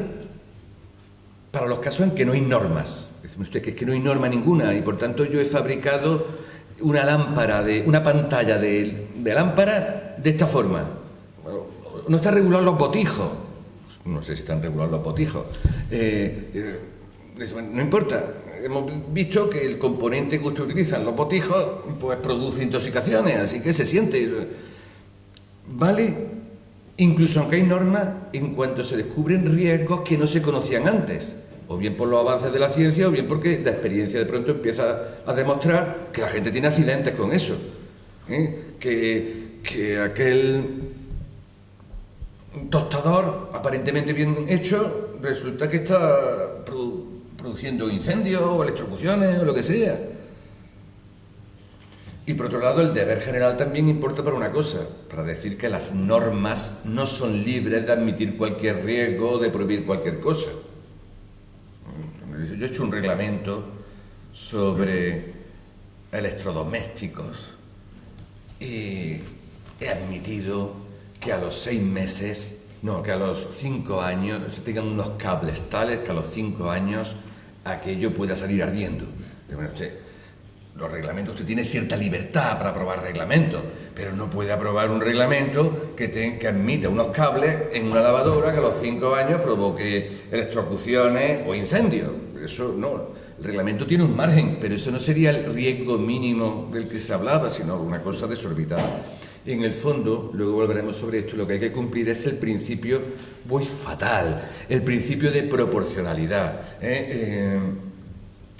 para los casos en que no hay normas. Dice usted que es que no hay norma ninguna y por tanto yo he fabricado una pantalla de lámpara de esta forma. Bueno, no está regulado los botijos. No sé si están regulados los botijos. No importa. Hemos visto que el componente que usted utiliza en los botijos pues produce intoxicaciones, así que se siente. Vale, incluso aunque hay normas, en cuanto se descubren riesgos que no se conocían antes. O bien por los avances de la ciencia, o bien porque la experiencia de pronto empieza a demostrar que la gente tiene accidentes con eso. Que aquel tostador aparentemente bien hecho resulta que está produciendo incendios o electrocuciones o lo que sea. Y por otro lado, el deber general también importa para una cosa, para decir que las normas no son libres de admitir cualquier riesgo o de prohibir cualquier cosa. Yo he hecho un reglamento sobre electrodomésticos y he admitido que a los 6 meses, no, que a los 5 años se tengan unos cables tales que a los 5 años aquello pueda salir ardiendo. Bueno, los reglamentos, usted tiene cierta libertad para aprobar reglamentos, pero no puede aprobar un reglamento que admita unos cables en una lavadora que a los 5 años provoque electrocuciones o incendios. Eso no. El reglamento tiene un margen, pero eso no sería el riesgo mínimo del que se hablaba, sino una cosa desorbitada. En el fondo, luego volveremos sobre esto, lo que hay que cumplir es el principio muy fatal, el principio de proporcionalidad. El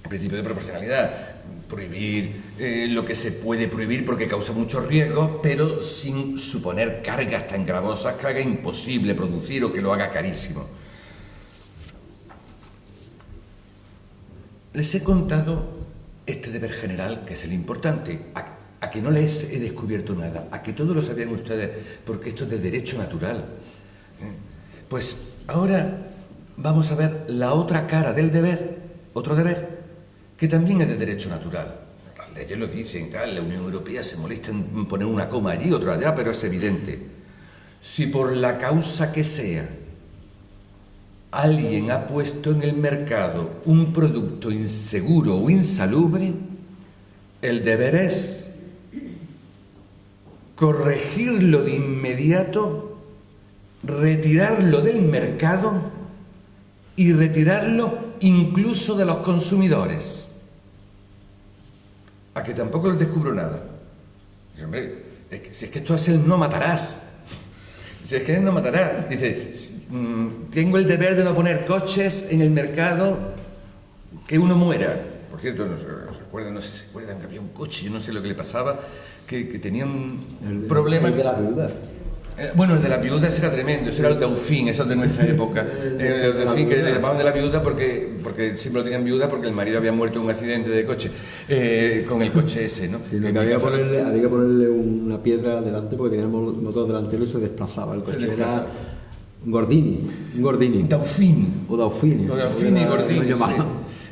principio de proporcionalidad. Prohibir lo que se puede prohibir porque causa muchos riesgos, pero sin suponer cargas tan gravosas que haga imposible producir o que lo haga carísimo. Les he contado este deber general, que es el importante, a que no les he descubierto nada, a que todo lo sabían ustedes, porque esto es de derecho natural. Pues ahora vamos a ver la otra cara del deber, otro deber, que también es de derecho natural. Las leyes lo dicen, tal, la Unión Europea se molesta en poner una coma allí, otra allá, pero es evidente. Si por la causa que sea alguien ha puesto en el mercado un producto inseguro o insalubre, el deber es corregirlo de inmediato, retirarlo del mercado y retirarlo incluso de los consumidores. A que tampoco les descubro nada. Y, hombre, si es que esto es el no matarás. Si es que él no matarás. Dice, tengo el deber de no poner coches en el mercado que uno muera. Por cierto, no sé si se acuerdan que había un coche, yo no sé lo que le pasaba, que tenía un problema. El de la viuda. Bueno, el de la viuda ese era tremendo, eso era el Dauphin, eso es de nuestra época. El Dauphin, que le llamaban de la viuda porque siempre lo tenían viuda porque el marido había muerto en un accidente de coche, con el coche ese, ¿no? Sí, había que ponerle una piedra delante porque tenía el motor delantero y se desplazaba. El coche era un Gordini. Dauphin. O Dauphin. O Dauphin y Gordini. Sí.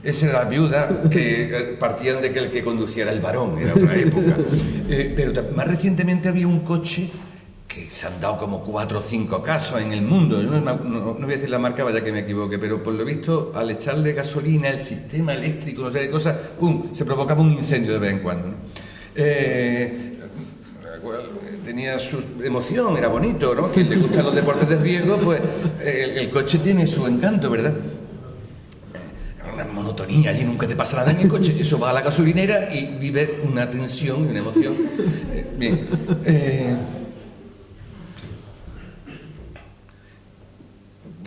Esa era la viuda, que partían de que el que conducía era el varón, era otra época. Pero más recientemente había un coche que se han dado como 4 o 5 casos en el mundo. Yo no voy a decir la marca, vaya que me equivoque, pero por lo visto, al echarle gasolina, el sistema eléctrico, no sé qué cosa, ¡pum!, se provocaba un incendio de vez en cuando, ¿no? Tenía su emoción, era bonito, ¿no? Quien le gustan los deportes de riesgo, pues el coche tiene su encanto, ¿verdad? Una monotonía, allí nunca te pasa nada en el coche, eso va a la gasolinera y vive una tensión y una emoción. Bien.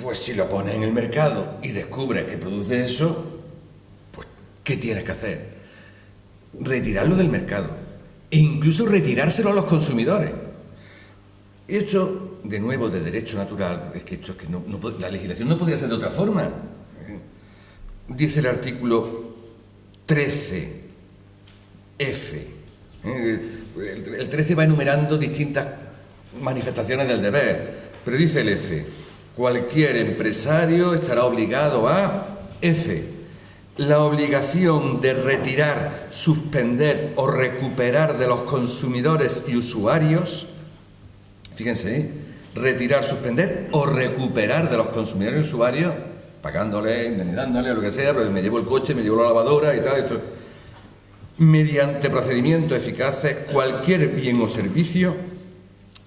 Pues si lo pones en el mercado y descubres que produce eso, pues ¿qué tienes que hacer? Retirarlo del mercado e incluso retirárselo a los consumidores. Esto, de nuevo, de derecho natural, es que la legislación no podría ser de otra forma. Dice el artículo 13F. El 13 va enumerando distintas manifestaciones del deber, pero dice el F: cualquier empresario estará obligado a F. La obligación de retirar, suspender o recuperar de los consumidores y usuarios, fíjense, retirar, suspender o recuperar de los consumidores y usuarios, pagándole, indemnizándole o lo que sea, pero me llevo el coche, me llevo la lavadora y tal, esto, mediante procedimientos eficaces, cualquier bien o servicio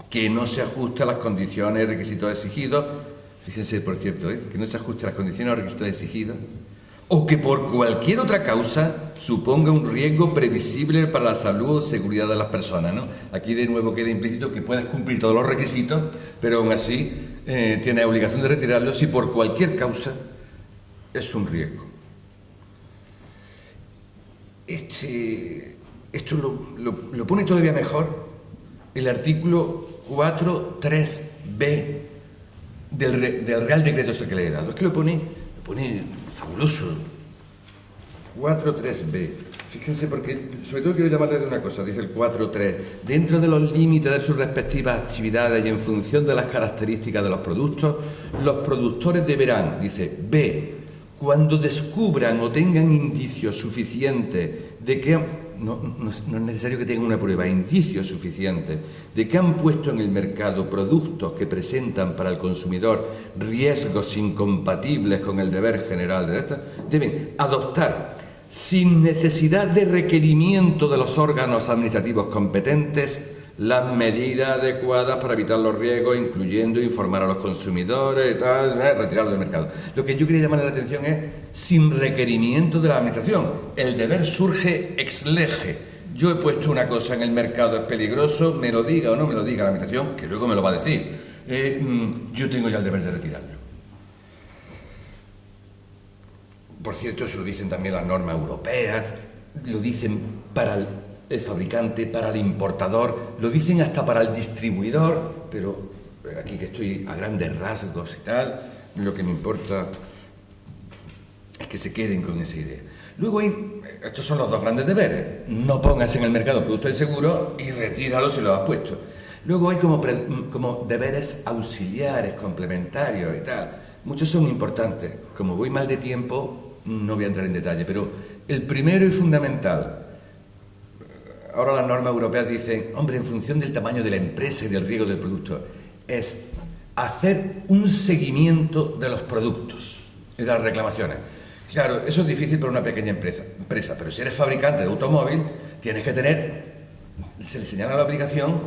que no se ajuste a las condiciones y requisitos exigidos. Fíjense, por cierto, que no se ajuste a las condiciones o requisitos exigidos, o que por cualquier otra causa suponga un riesgo previsible para la salud o seguridad de las personas, ¿no? Aquí de nuevo queda implícito que puedes cumplir todos los requisitos, pero aún así tienes obligación de retirarlo si por cualquier causa es un riesgo. Esto lo pone todavía mejor el artículo 4.3b del Real Decreto ese que le he dado. Es que lo pone fabuloso. 4.3b. Fíjense, porque sobre todo quiero llamarles de una cosa, dice el 4.3, dentro de los límites de sus respectivas actividades y en función de las características de los productos, los productores deberán, dice, B, cuando descubran o tengan indicios suficientes de que, no es necesario que tengan una prueba, indicios suficientes de que han puesto en el mercado productos que presentan para el consumidor riesgos incompatibles con el deber general de esta, deben adoptar sin necesidad de requerimiento de los órganos administrativos competentes las medidas adecuadas para evitar los riesgos, incluyendo informar a los consumidores y tal, retirarlo del mercado. Lo que yo quería llamar la atención es sin requerimiento de la administración. El deber surge ex lege. Yo he puesto una cosa en el mercado, es peligroso, me lo diga o no me lo diga la administración, que luego me lo va a decir. Yo tengo ya el deber de retirarlo. Por cierto, eso lo dicen también las normas europeas, lo dicen para el fabricante, para el importador, lo dicen hasta para el distribuidor, pero aquí que estoy a grandes rasgos y tal, lo que me importa es que se queden con esa idea. Luego estos son los dos grandes deberes: no pongas en el mercado productos inseguros y retíralo si lo has puesto. Luego hay como deberes auxiliares, complementarios y tal. Muchos son importantes. Como voy mal de tiempo, no voy a entrar en detalle, pero el primero y fundamental, ahora las normas europeas dicen, hombre, en función del tamaño de la empresa y del riesgo del producto, es hacer un seguimiento de los productos y de las reclamaciones. Claro, eso es difícil para una pequeña empresa, pero si eres fabricante de automóvil, tienes que tener, se le señala la obligación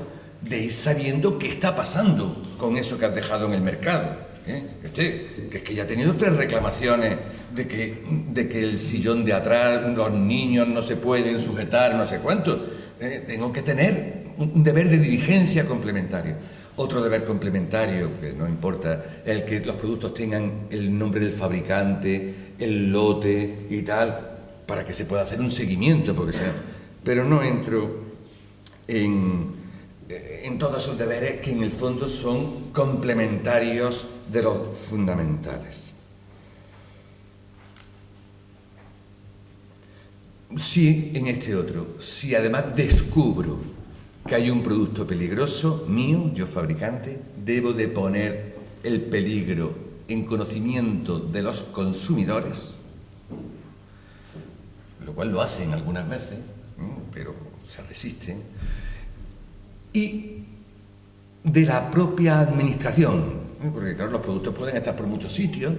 de ir sabiendo qué está pasando con eso que has dejado en el mercado. Que es que ya he tenido 3 reclamaciones de que el sillón de atrás, los niños no se pueden sujetar, no sé cuánto. Tengo que tener un deber de diligencia complementario. Otro deber complementario, que no importa, el que los productos tengan el nombre del fabricante, el lote y tal, para que se pueda hacer un seguimiento, pero no entro en todos esos deberes que en el fondo son complementarios de los fundamentales. Si en este otro, si además descubro que hay un producto peligroso mío, yo fabricante, debo de poner el peligro en conocimiento de los consumidores, lo cual lo hacen algunas veces, pero se resisten, y de la propia administración, porque claro, los productos pueden estar por muchos sitios.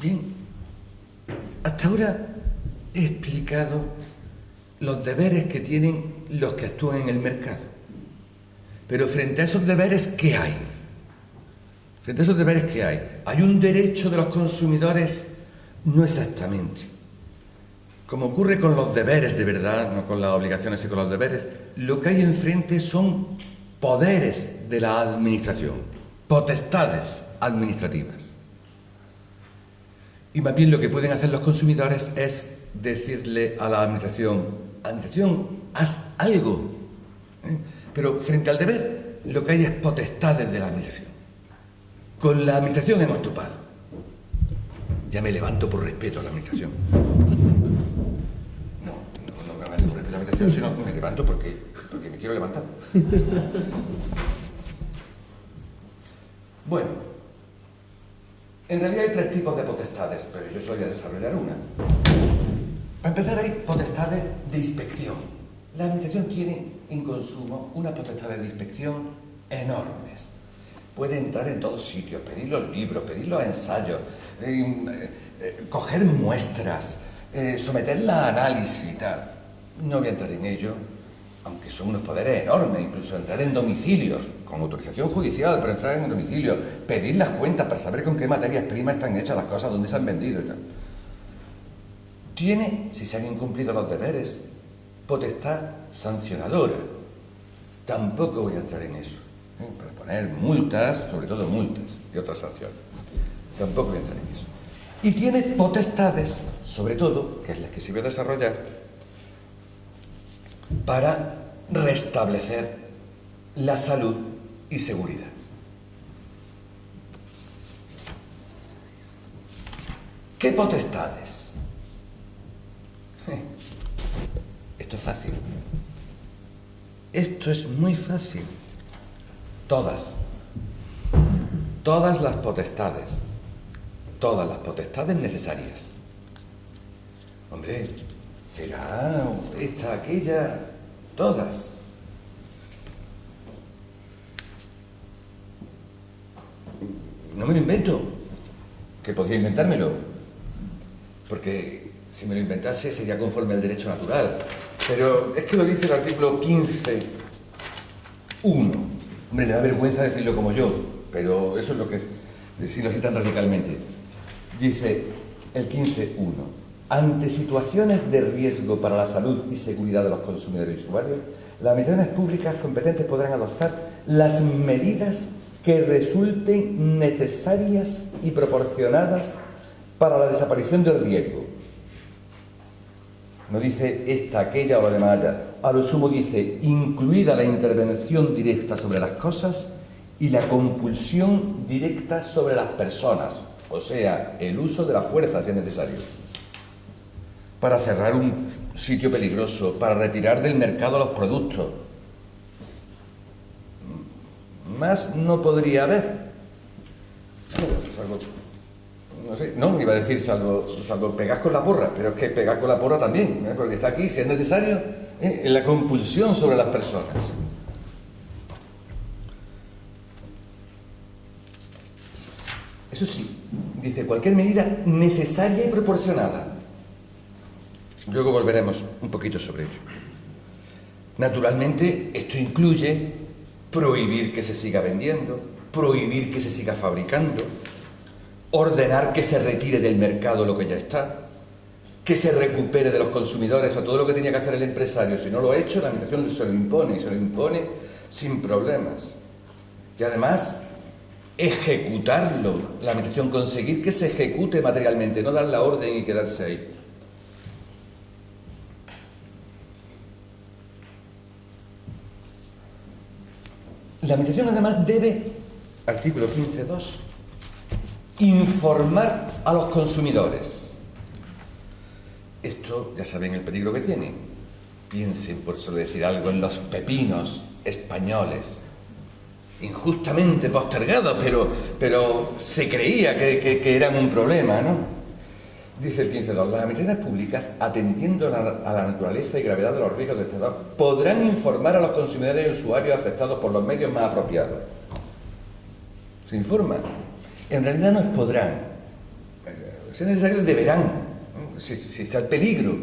Bien, hasta ahora he explicado los deberes que tienen los que actúan en el mercado. Pero frente a esos deberes, ¿qué hay? Frente a esos deberes, ¿qué hay? ¿Hay un derecho de los consumidores? No exactamente. Como ocurre con los deberes de verdad, no con las obligaciones y con los deberes, lo que hay enfrente son poderes de la administración, potestades administrativas. Y más bien lo que pueden hacer los consumidores es decirle a la administración, haz algo. Pero frente al deber, lo que hay es potestades de la administración. Con la administración hemos topado. Ya me levanto por respeto a la administración. No me levanto por respeto a la administración, sino me levanto porque me quiero levantar. Bueno, en realidad hay 3 tipos de potestades, pero yo solo voy a desarrollar una. Para empezar, hay potestades de inspección. La administración tiene en consumo unas potestades de inspección enormes. Puede entrar en todos sitios, pedir los libros, pedir los ensayos, coger muestras, someterlas a análisis y tal. No voy a entrar en ello, aunque son unos poderes enormes, incluso entrar en domicilios, con autorización judicial, pero entrar en domicilios, pedir las cuentas para saber con qué materias primas están hechas las cosas, dónde se han vendido y tal. Tiene, si se han incumplido los deberes, potestad sancionadora. Tampoco voy a entrar en eso. Para poner multas, sobre todo multas y otras sanciones. Tampoco voy a entrar en eso. Y tiene potestades, sobre todo, que es la que se va a desarrollar, para restablecer la salud y seguridad. ¿Qué potestades? Esto es fácil. Esto es muy fácil. Todas. Todas las potestades. Todas las potestades necesarias. Hombre, será esta, aquella, todas. No me lo invento, que podría inventármelo, porque si me lo inventase sería conforme al derecho natural. Pero es que lo dice el artículo 15.1. Hombre, le da vergüenza decirlo como yo, pero eso es lo que es, decirlo así tan radicalmente. Dice el 15.1. Ante situaciones de riesgo para la salud y seguridad de los consumidores y usuarios, las administraciones públicas competentes podrán adoptar las medidas que resulten necesarias y proporcionadas para la desaparición del riesgo. No dice esta, aquella o lo demás allá. A lo sumo dice, incluida la intervención directa sobre las cosas y la compulsión directa sobre las personas, o sea, el uso de la fuerza si es necesario. Para cerrar un sitio peligroso, para retirar del mercado los productos. Más no podría haber. Salvo, no sé, no, iba a decir salvo pegar con la porra, pero es que pegar con la porra también, porque está aquí, si es necesario, en la compulsión sobre las personas. Eso sí, dice cualquier medida necesaria y proporcionada. Luego volveremos un poquito sobre ello. Naturalmente, esto incluye prohibir que se siga vendiendo, prohibir que se siga fabricando, ordenar que se retire del mercado lo que ya está, que se recupere de los consumidores o todo lo que tenía que hacer el empresario. Si no lo ha hecho, la administración se lo impone y se lo impone sin problemas. Y además, ejecutarlo, la administración, conseguir que se ejecute materialmente, no dar la orden y quedarse ahí. La administración además debe, artículo 15.2, informar a los consumidores. Esto ya saben el peligro que tiene. Piensen, por solo decir algo, en los pepinos españoles, injustamente postergados, pero se creía que eran un problema, ¿no? Dice el 15.2, las administraciones públicas, atendiendo a la naturaleza y gravedad de los riesgos de este estado, podrán informar a los consumidores y usuarios afectados por los medios más apropiados. Se informa. En realidad no es podrán. Si es necesario, deberán. Si está el peligro.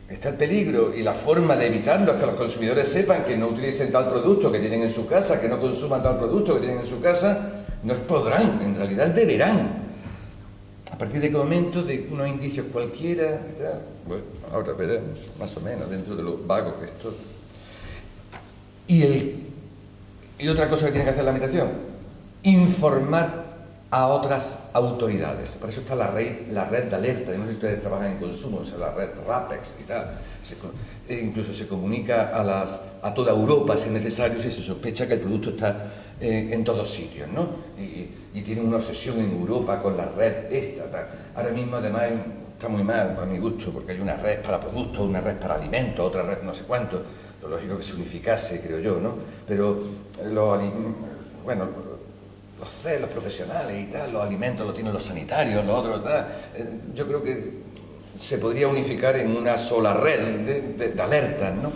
Está el peligro y la forma de evitarlo es que los consumidores sepan que no utilicen tal producto que tienen en su casa, que no consuman tal producto que tienen en su casa. No es podrán, en realidad es deberán. A partir de qué momento, de unos indicios cualquiera, bueno, ahora veremos, más o menos, dentro de lo vago que esto. Y otra cosa que tiene que hacer la administración, informar a otras autoridades. Para eso está la red de alerta. Yo no sé si ustedes trabajan en consumo, o sea, la red RAPEX y tal. Incluso se comunica a toda Europa, si es necesario, si se sospecha que el producto está en todos sitios, ¿no? Y tiene una obsesión en Europa con la red esta. Tal. Ahora mismo, además, está muy mal, para mi gusto, porque hay una red para productos, una red para alimentos, otra red no sé cuánto. Lo lógico que se unificase, creo yo, ¿no? Pero los profesionales y tal, los alimentos los tienen los sanitarios, los otros, tal. Yo creo que se podría unificar en una sola red de alertas, ¿no?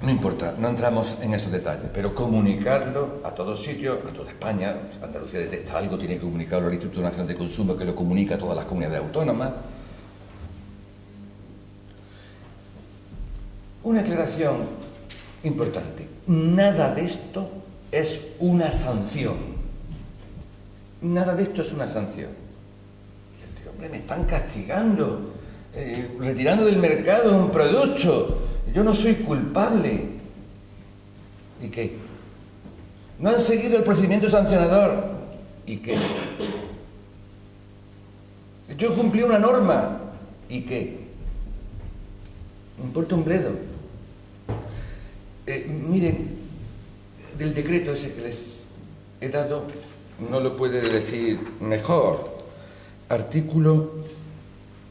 No importa, no entramos en esos detalles, pero comunicarlo a todos sitios, a toda España. Si Andalucía detecta algo, tiene que comunicarlo al Instituto Nacional de Consumo, que lo comunica a todas las comunidades autónomas. Una aclaración importante. Nada de esto es una sanción. Nada de esto es una sanción. Hombre, me están castigando, retirando del mercado un producto. Yo no soy culpable. ¿Y qué? No han seguido el procedimiento sancionador. ¿Y qué? Yo cumplí una norma. ¿Y qué? Me importa un bledo. Miren, del decreto ese que les he dado, no lo puede decir mejor. artículo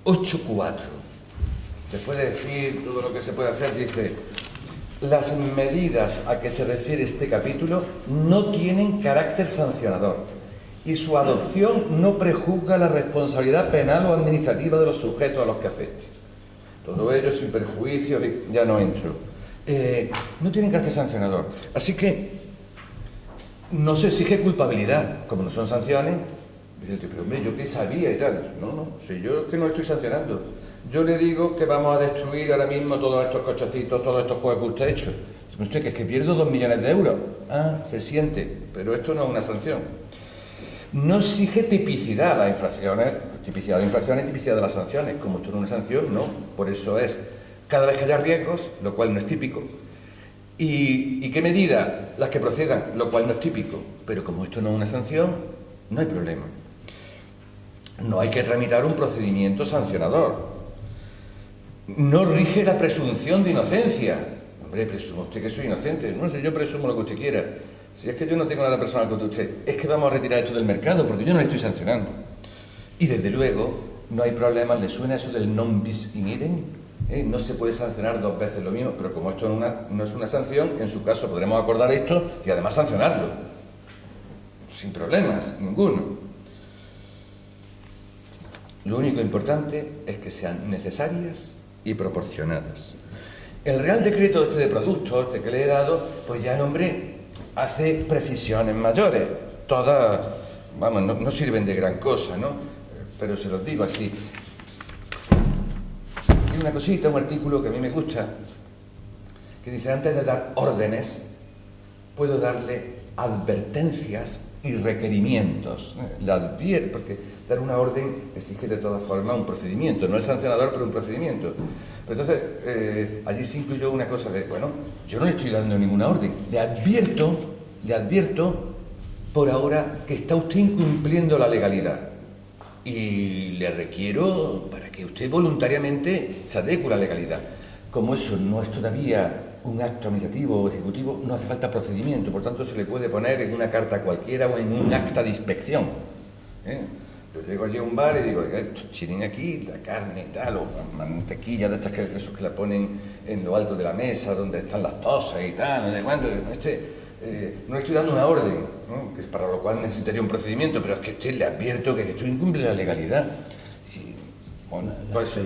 8.4. Después de decir todo lo que se puede hacer, dice: las medidas a que se refiere este capítulo no tienen carácter sancionador y su adopción no prejuzga la responsabilidad penal o administrativa de los sujetos a los que afecte. Todo ello sin perjuicio, ya no entro. No tienen carácter sancionador. Así que no se exige culpabilidad, como no son sanciones. Dice, pero hombre, ¿yo qué sabía y tal? No, si yo es que no estoy sancionando. Yo le digo que vamos a destruir ahora mismo todos estos cochecitos, todos estos juegos que usted ha hecho. Dice usted que es que pierdo 2 millones de euros. Ah, se siente, pero esto no es una sanción. No exige tipicidad las infracciones, tipicidad de infracciones y tipicidad de las sanciones. Como esto no es una sanción, no. Por eso es cada vez que haya riesgos, lo cual no es típico. ¿Y qué medida? Las que procedan, lo cual no es típico. Pero como esto no es una sanción, no hay problema. No hay que tramitar un procedimiento sancionador. No rige la presunción de inocencia. Hombre, presuma usted que soy inocente. No sé, yo presumo lo que usted quiera. Si es que yo no tengo nada personal contra usted, es que vamos a retirar esto del mercado porque yo no le estoy sancionando. Y desde luego, no hay problema. ¿Le suena eso del non bis in idem? No se puede sancionar 2 veces lo mismo, pero como esto no es una sanción, en su caso podremos acordar esto y además sancionarlo. Sin problemas, ninguno. Lo único importante es que sean necesarias y proporcionadas. El Real Decreto de productos, que le he dado, pues ya el hombre hace precisiones mayores. Todas, vamos, no sirven de gran cosa, ¿no? Pero se los digo así. Hay una cosita, un artículo que a mí me gusta, que dice: antes de dar órdenes, puedo darle advertencias y requerimientos. La advierte, porque dar una orden exige de todas formas un procedimiento, no el sancionador, pero un procedimiento. Pero entonces, allí se incluyó una cosa de, bueno, yo no le estoy dando ninguna orden, le advierto por ahora que está usted incumpliendo la legalidad y le requiero para que usted voluntariamente se adecue a la legalidad. Como eso no es todavía un acto administrativo o ejecutivo, no hace falta procedimiento, por tanto se le puede poner en una carta cualquiera o en un acta de inspección. Yo llego allí a un bar y digo: estos tienen aquí la carne y tal, o mantequilla de estas esos que la ponen en lo alto de la mesa, donde están las tosas y tal, no sé cuánto. No le estoy dando una orden, ¿no? Que es para lo cual necesitaría un procedimiento, pero es que usted le advierto que esto incumple la legalidad. Y, bueno, pues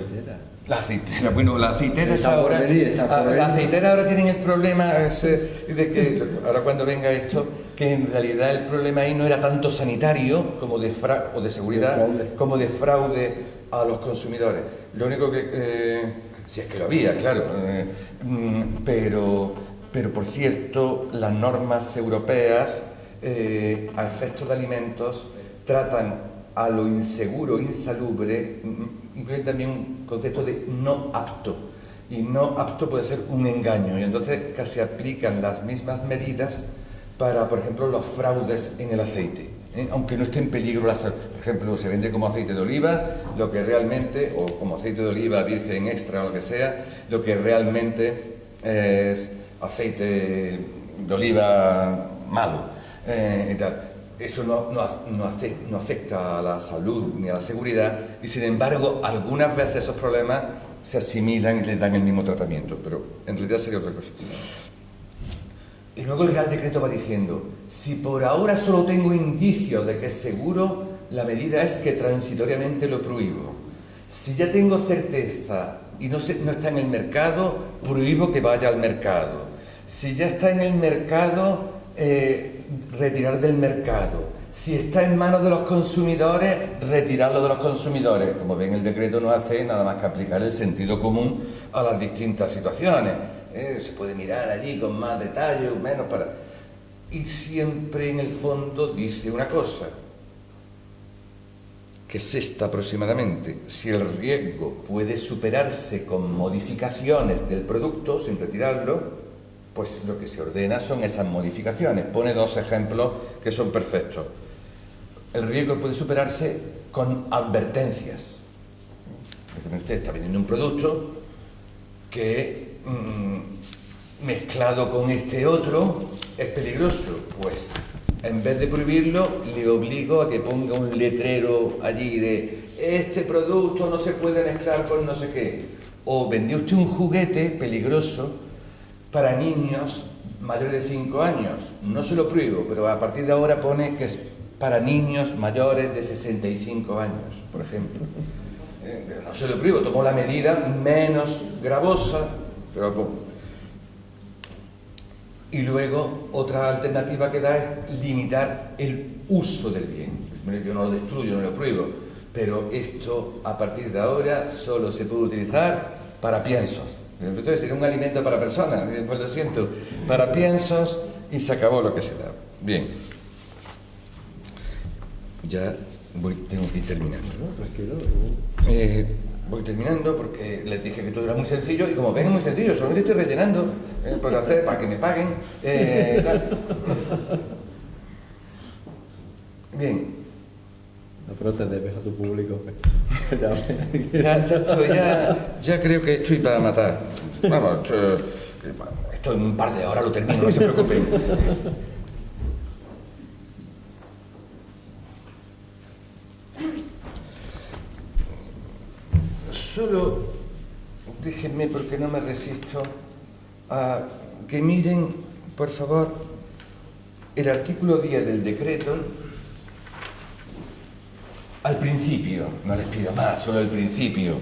la aceitera, bueno, la aceitera es ahora. La aceitera ahora tienen el problema de que, ahora cuando venga esto, que en realidad el problema ahí no era tanto sanitario como o de seguridad, como de fraude a los consumidores. Lo único que, si es que lo había, claro, pero por cierto, las normas europeas a efectos de alimentos tratan a lo inseguro, insalubre, incluyen también un concepto de no apto, y no apto puede ser un engaño, y entonces casi aplican las mismas medidas para, por ejemplo, los fraudes en el aceite, aunque no esté en peligro la salud. Por ejemplo, se vende como aceite de oliva, lo que realmente, o como aceite de oliva virgen extra o lo que sea, lo que realmente es aceite de oliva malo, y tal. Eso no afecta a la salud ni a la seguridad, y sin embargo algunas veces esos problemas se asimilan y le dan el mismo tratamiento, pero en realidad sería otra cosa. Y luego el Real Decreto va diciendo: si por ahora solo tengo indicios de que es seguro, la medida es que transitoriamente lo prohíbo. Si ya tengo certeza y no está en el mercado, prohíbo que vaya al mercado. Si ya está en el mercado, retirar del mercado. Si está en manos de los consumidores, retirarlo de los consumidores. Como ven, el decreto no hace nada más que aplicar el sentido común a las distintas situaciones. Se puede mirar allí con más detalle o menos y siempre en el fondo dice una cosa, que es esta aproximadamente: si el riesgo puede superarse con modificaciones del producto sin retirarlo, pues lo que se ordena son esas modificaciones. Pone 2 ejemplos que son perfectos. El riesgo puede superarse con advertencias. Usted está vendiendo un producto que mezclado con este otro es peligroso. Pues en vez de prohibirlo, le obligo a que ponga un letrero allí de este producto no se puede mezclar con no sé qué. O vendió usted un juguete peligroso para niños mayores de 5 años. No se lo prohíbo, pero a partir de ahora pone que es para niños mayores de 65 años, por ejemplo. No se lo prohíbo, tomó la medida menos gravosa, pero... Y luego, otra alternativa que da es limitar el uso del bien. Yo no lo destruyo, no lo prohíbo, pero esto, a partir de ahora, solo se puede utilizar para piensos. Entonces sería un alimento para personas, pues lo siento, para piensos, y se acabó lo que se da. Bien. Ya tengo que ir terminando, ¿no? Tranquilo. Voy terminando porque les dije que todo era muy sencillo y como ven es muy sencillo, solamente estoy rellenando por hacer para que me paguen. Tal. Bien. No, pero te debes a tu público. ya creo que estoy para matar. Vamos, esto en un par de horas lo termino, no se preocupen. Solo déjenme, porque no me resisto, a que miren, por favor, el artículo 10 del decreto, al principio, no les pido más, solo el principio.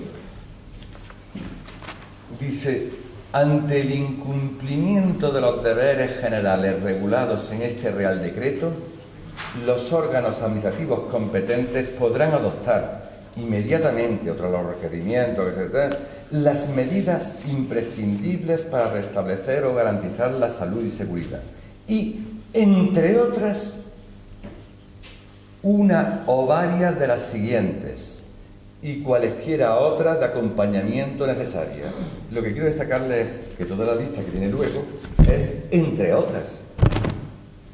Dice, ante el incumplimiento de los deberes generales regulados en este Real Decreto, los órganos administrativos competentes podrán adoptar inmediatamente, otros los requerimientos, etc., las medidas imprescindibles para restablecer o garantizar la salud y seguridad. Y, entre otras, una o varias de las siguientes, y cualesquiera otras de acompañamiento necesarias. Lo que quiero destacarles es que toda la lista que tiene luego es entre otras.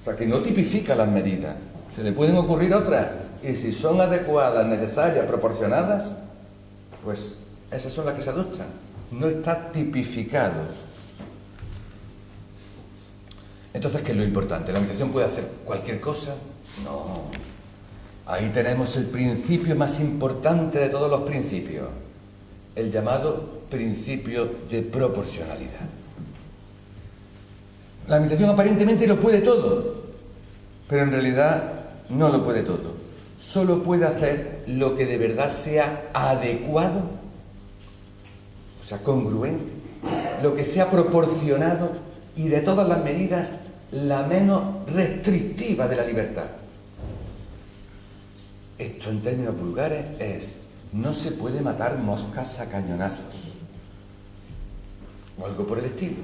O sea, que no tipifica las medidas. Se le pueden ocurrir otras. Y si son adecuadas, necesarias, proporcionadas, pues esas son las que se adoptan. No está tipificado. Entonces, ¿qué es lo importante? ¿La administración puede hacer cualquier cosa? No. Ahí tenemos el principio más importante de todos los principios, el llamado principio de proporcionalidad. La administración aparentemente lo puede todo, pero en realidad no lo puede todo. Solo puede hacer lo que de verdad sea adecuado, o sea, congruente, lo que sea proporcionado y de todas las medidas la menos restrictiva de la libertad. Esto en términos vulgares es, no se puede matar moscas a cañonazos, o algo por el estilo.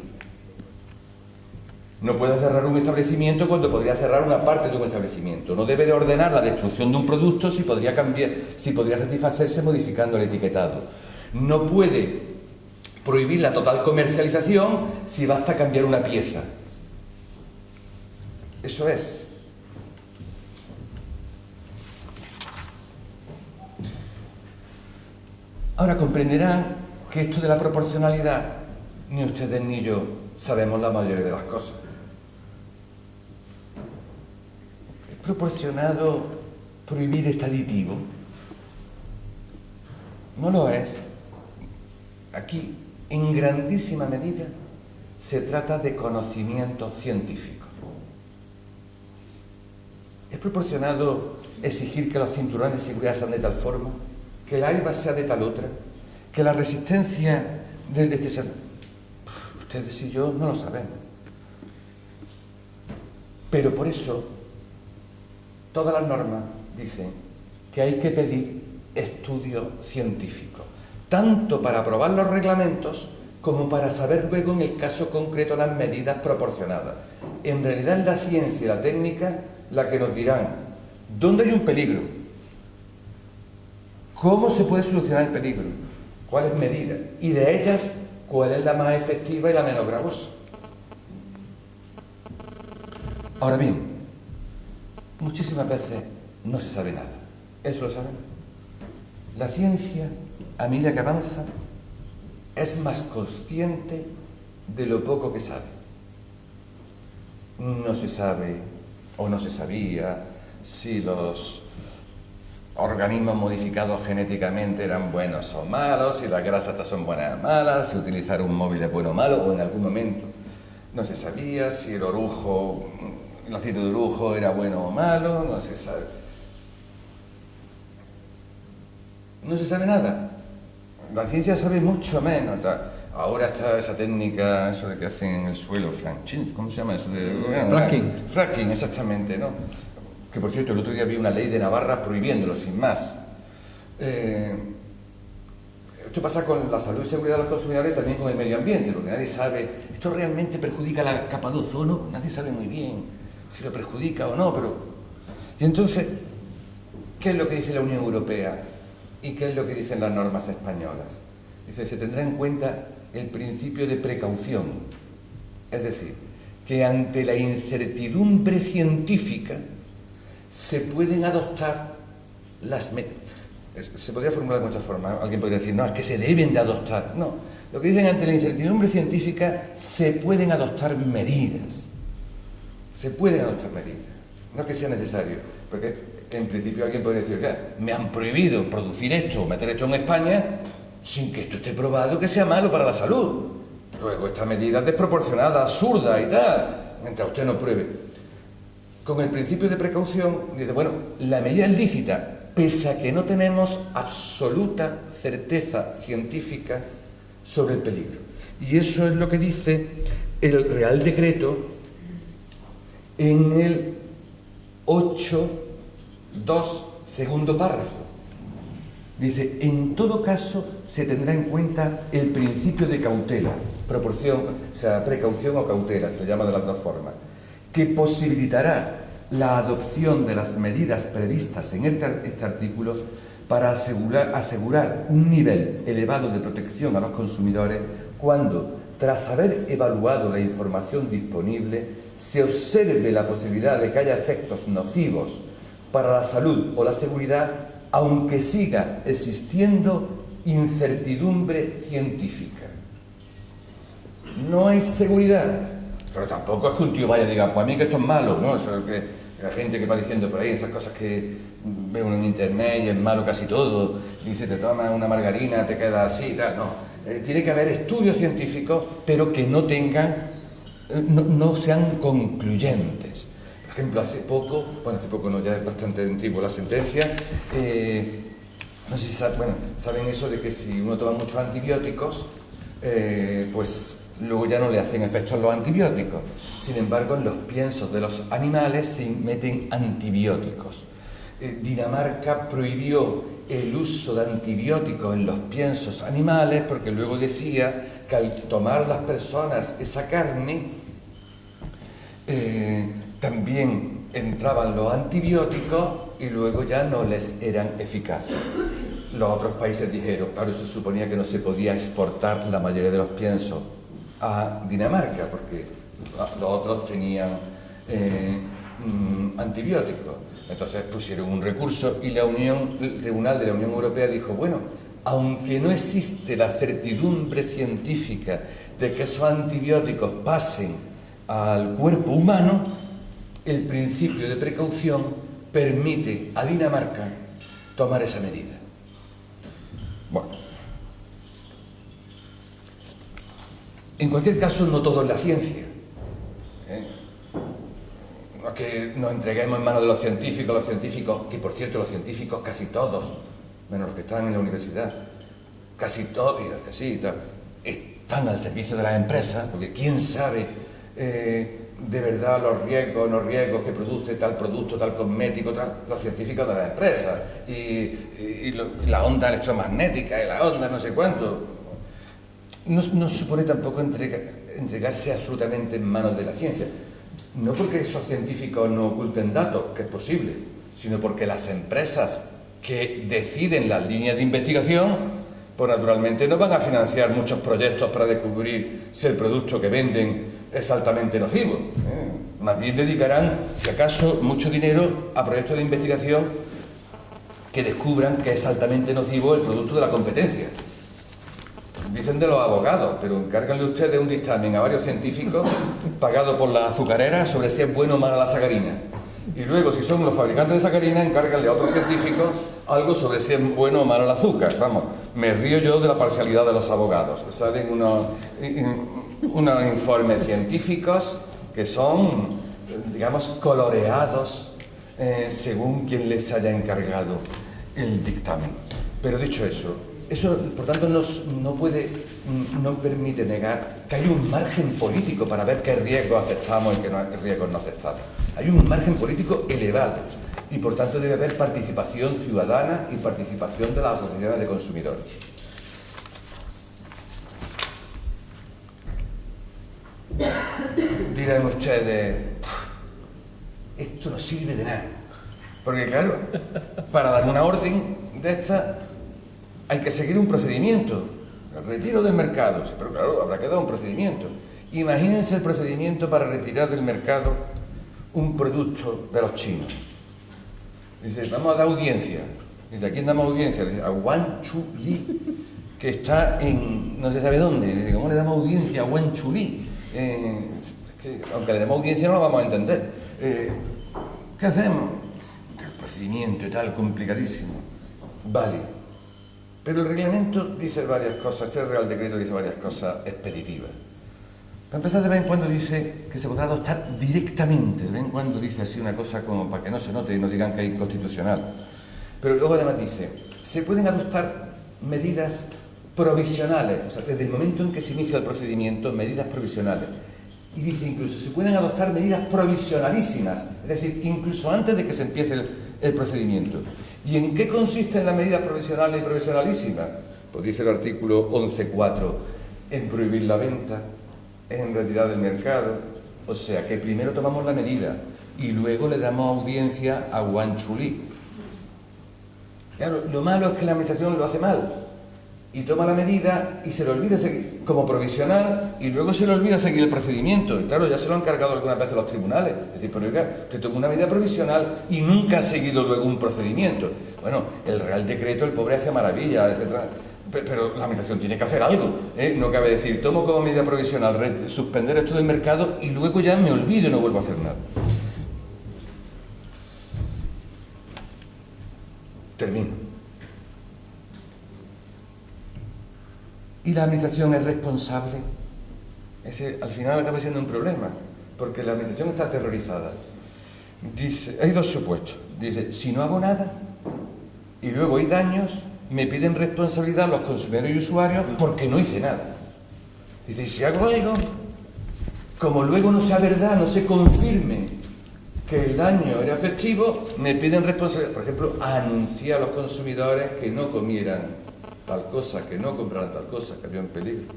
No puede cerrar un establecimiento cuando podría cerrar una parte de un establecimiento. No debe de ordenar la destrucción de un producto si podría satisfacerse modificando el etiquetado. No puede prohibir la total comercialización si basta cambiar una pieza. Eso es. Ahora comprenderán que esto de la proporcionalidad, ni ustedes ni yo sabemos la mayoría de las cosas. ¿Es proporcionado prohibir este aditivo? No lo es. Aquí, en grandísima medida, se trata de conocimiento científico. ¿Es proporcionado exigir que los cinturones de seguridad sean de tal forma, que el airbag sea de tal otra, que la resistencia del ustedes y yo no lo sabemos? Pero por eso todas las normas dicen que hay que pedir estudio científico, tanto para aprobar los reglamentos como para saber luego en el caso concreto las medidas proporcionadas. En realidad es la ciencia y la técnica la que nos dirán dónde hay un peligro, cómo se puede solucionar el peligro, cuáles medidas, y de ellas cuál es la más efectiva y la menos gravosa. Ahora bien, muchísimas veces no se sabe nada. Eso lo saben. La ciencia, a medida que avanza, es más consciente de lo poco que sabe. No se sabe, o no se sabía, si los organismos modificados genéticamente eran buenos o malos, si las grasas estas son buenas o malas, si utilizar un móvil es bueno o malo, o en algún momento no se sabía si el orujo, el aceite de orujo era bueno o malo, no se sabe. No se sabe nada. La ciencia sabe mucho menos. Ahora está esa técnica, eso de que hacen en el suelo, ¿cómo se llama eso? Fracking. Fracking, exactamente, ¿no? Que por cierto, el otro día vi una ley de Navarra prohibiéndolo, sin más. Esto pasa con la salud y seguridad de los consumidores y también con el medio ambiente, porque nadie sabe, ¿esto realmente perjudica la capa de ozono? Nadie sabe muy bien si lo perjudica o no, pero... Y entonces, ¿qué es lo que dice la Unión Europea? ¿Y qué es lo que dicen las normas españolas? Dice, se tendrá en cuenta el principio de precaución. Es decir, que ante la incertidumbre científica se pueden adoptar las medidas. Se podría formular de muchas formas. Alguien podría decir, no, es que se deben de adoptar. No, lo que dicen, ante la incertidumbre científica se pueden adoptar medidas. Se pueden adoptar medidas. No es que sea necesario, porque en principio alguien podría decir, me han prohibido producir esto, meter esto en España, sin que esto esté probado que sea malo para la salud. Luego, esta medida es desproporcionada, absurda y tal, mientras usted no pruebe. Con el principio de precaución, dice, bueno, la medida es lícita, pese a que no tenemos absoluta certeza científica sobre el peligro. Y eso es lo que dice el Real Decreto en el 8.2, segundo párrafo. Dice, en todo caso se tendrá en cuenta el principio de cautela, proporción, o sea, precaución o cautela, se le llama de las dos formas, que posibilitará la adopción de las medidas previstas en este artículo para asegurar un nivel elevado de protección a los consumidores cuando, tras haber evaluado la información disponible, se observe la posibilidad de que haya efectos nocivos para la salud o la seguridad, aunque siga existiendo incertidumbre científica. No hay seguridad, pero tampoco es que un tío vaya y diga, pues a mí que esto es malo, ¿no? Eso es que la gente que va diciendo por ahí, esas cosas que ve uno en internet y es malo casi todo, y si te tomas una margarina te queda así y tal, no. Tiene que haber estudios científicos, pero que no tengan, no sean concluyentes. Por ejemplo, hace poco no, ya es bastante antiguo la sentencia, no sé si saben eso de que si uno toma muchos antibióticos, pues luego ya no le hacen efectos los antibióticos. Sin embargo, en los piensos de los animales se meten antibióticos. Dinamarca prohibió el uso de antibióticos en los piensos animales porque luego decía que al tomar las personas esa carne también entraban los antibióticos y luego ya no les eran eficaces. Los otros países dijeron, claro, se suponía que no se podía exportar la mayoría de los piensos a Dinamarca porque los otros tenían antibióticos. Entonces pusieron un recurso y el Tribunal de la Unión Europea dijo, bueno, aunque no existe la certidumbre científica de que esos antibióticos pasen al cuerpo humano, el principio de precaución permite a Dinamarca tomar esa medida. Bueno, en cualquier caso, no todo es la ciencia. No es que nos entreguemos en manos de los científicos, que por cierto los científicos casi todos, menos los que están en la universidad, casi todos, y necesitan, están al servicio de las empresas, porque quién sabe de verdad los riesgos, no riesgos que produce tal producto, tal cosmético, los científicos de las empresas, y la onda electromagnética y la onda no sé cuánto. No supone tampoco entregarse absolutamente en manos de la ciencia. No porque esos científicos no oculten datos, que es posible, sino porque las empresas que deciden las líneas de investigación, pues naturalmente no van a financiar muchos proyectos para descubrir si el producto que venden es altamente nocivo. Más bien dedicarán, si acaso, mucho dinero a proyectos de investigación que descubran que es altamente nocivo el producto de la competencia. Dicen de los abogados, pero encárganle ustedes un dictamen a varios científicos pagado por la azucarera sobre si es bueno o mala la sacarina. Y luego, si son los fabricantes de sacarina, encárganle a otros científicos algo sobre si es bueno o malo el azúcar. Vamos, me río yo de la parcialidad de los abogados. Salen unos informes científicos que son, digamos, coloreados según quien les haya encargado el dictamen. Pero dicho eso, por tanto no permite negar que hay un margen político para ver qué riesgos aceptamos y qué riesgos no aceptamos. Hay un margen político elevado y por tanto debe haber participación ciudadana y participación de las asociaciones de consumidores. Dirán ustedes, esto no sirve de nada, porque claro, para dar una orden de esta hay que seguir un procedimiento, el retiro del mercado, pero claro, habrá que dar un procedimiento. Imagínense el procedimiento para retirar del mercado un producto de los chinos. Dice, vamos a dar audiencia. Dice, ¿a quién damos audiencia? Dice, a Wang Chuli, que está en no se sabe dónde. Dice, ¿cómo le damos audiencia a Wang Chuli? Aunque le demos audiencia no lo vamos a entender. ¿Qué hacemos? El procedimiento y tal, complicadísimo. Vale. Pero el reglamento dice varias cosas, este Real Decreto dice varias cosas expeditivas. Para empezar, de vez en cuando dice que se podrá adoptar directamente, de vez en cuando dice así una cosa como para que no se note y no digan que es inconstitucional. Pero luego además dice, se pueden adoptar medidas provisionales, o sea, desde el momento en que se inicia el procedimiento, medidas provisionales. Y dice incluso, se pueden adoptar medidas provisionalísimas, es decir, incluso antes de que se empiece el procedimiento. ¿Y en qué consisten las medidas provisionales y provisionalísimas? Pues dice el artículo 11.4, en prohibir la venta, en retirar del mercado, o sea que primero tomamos la medida y luego le damos audiencia a Wang Chuli. Claro, lo malo es que la administración lo hace mal y toma la medida y se le olvida seguir como provisional y luego se le olvida seguir el procedimiento. Y claro, ya se lo han cargado algunas veces los tribunales. Es decir, pero oiga, usted toma una medida provisional y nunca ha seguido luego un procedimiento. Bueno, el Real Decreto, el pobre hace maravillas, etcétera. Pero la administración tiene que hacer algo, ¿eh? No cabe decir, tomo como medida provisional suspender esto del mercado y luego ya me olvido y no vuelvo a hacer nada. Termino. ¿Y la administración es responsable? Ese al final acaba siendo un problema, porque la administración está aterrorizada. Dice, hay dos supuestos. Dice, si no hago nada y luego hay daños, me piden responsabilidad los consumidores y usuarios porque no hice nada. Dice, si hago algo, como luego no sea verdad, no se confirme que el daño era efectivo, me piden responsabilidad. Por ejemplo, anunciar a los consumidores que no comieran tal cosa, que no compraran tal cosa, que había un peligro.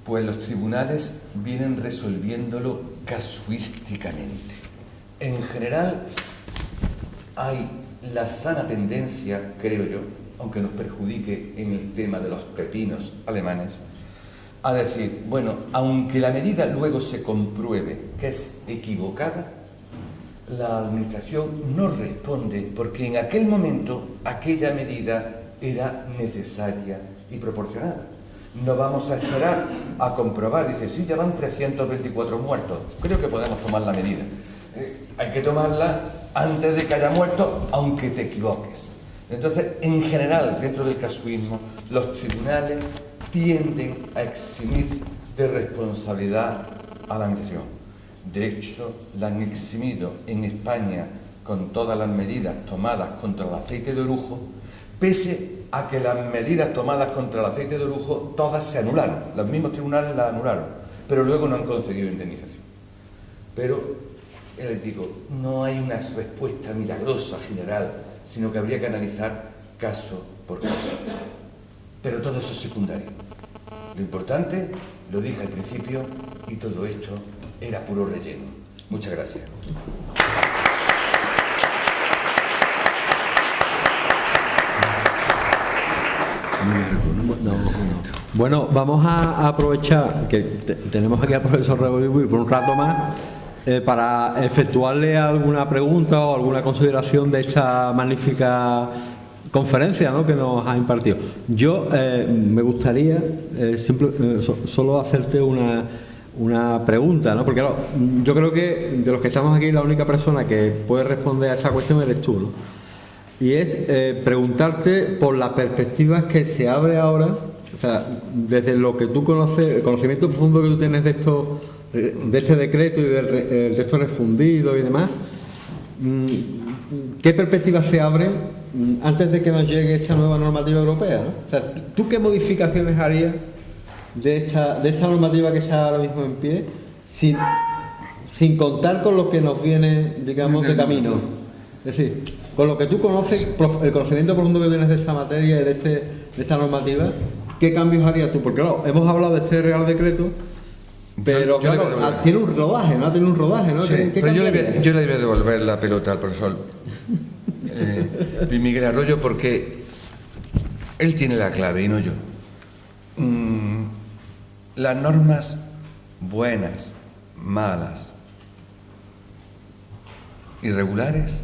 Pues los tribunales vienen resolviéndolo casuísticamente. En general, hay la sana tendencia, creo yo, aunque nos perjudique en el tema de los pepinos alemanes, a decir, bueno, aunque la medida luego se compruebe que es equivocada, la administración no responde porque en aquel momento aquella medida era necesaria y proporcionada. No vamos a esperar a comprobar, dice, sí, ya van 324 muertos, creo que podemos tomar la medida. Hay que tomarla antes de que haya muerto, aunque te equivoques. Entonces, en general, dentro del casuismo, los tribunales tienden a eximir de responsabilidad a la administración. De hecho, la han eximido en España con todas las medidas tomadas contra el aceite de orujo, pese a que las medidas tomadas contra el aceite de orujo todas se anularon. Los mismos tribunales las anularon, pero luego no han concedido indemnización. Pero les digo, no hay una respuesta milagrosa general, sino que habría que analizar caso por caso. Pero todo eso es secundario. Lo importante, lo dije al principio, y todo esto era puro relleno. Muchas gracias. Muy largo, ¿no? Bueno, vamos a aprovechar que tenemos aquí al profesor Rebolledo por un rato más. Para efectuarle alguna pregunta o alguna consideración de esta magnífica conferencia, ¿no?, que nos ha impartido. Yo me gustaría solo hacerte una pregunta, ¿no? Porque claro, yo creo que de los que estamos aquí la única persona que puede responder a esta cuestión eres tú, ¿no? Y es preguntarte por las perspectivas que se abre ahora, o sea, desde lo que tú conoces, el conocimiento profundo que tú tienes de esto, de este decreto y del texto refundido y demás, ¿qué perspectivas se abren antes de que nos llegue esta nueva normativa europea, ¿no? O sea, ¿tú qué modificaciones harías de esta normativa que está ahora mismo en pie sin contar con lo que nos viene, digamos, de camino? Es decir, con lo que tú conoces, el conocimiento profundo que tienes de esta materia y de esta normativa, ¿qué cambios harías tú? Porque claro, hemos hablado de este Real Decreto, pero claro, tiene un rodaje, ¿no? Tiene un rodaje, ¿no? Sí, pero yo le voy a devolver la pelota al profesor Luis Miguel Arroyo, porque él tiene la clave y no yo. Las normas buenas, malas, irregulares,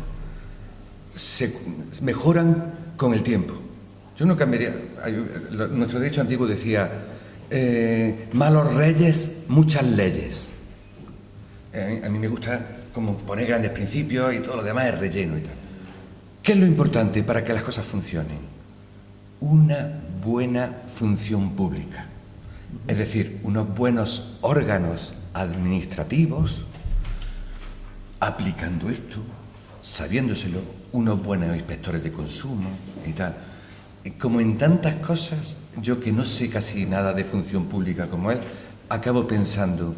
se mejoran con el tiempo. Yo no cambiaría. Nuestro derecho antiguo decía: malos reyes, muchas leyes. A mí me gusta como poner grandes principios y todo lo demás es relleno y tal. ¿Qué es lo importante para que las cosas funcionen? Una buena función pública. Es decir, unos buenos órganos administrativos aplicando esto, sabiéndoselo, unos buenos inspectores de consumo y tal. Como en tantas cosas, yo que no sé casi nada de función pública como él, acabo pensando,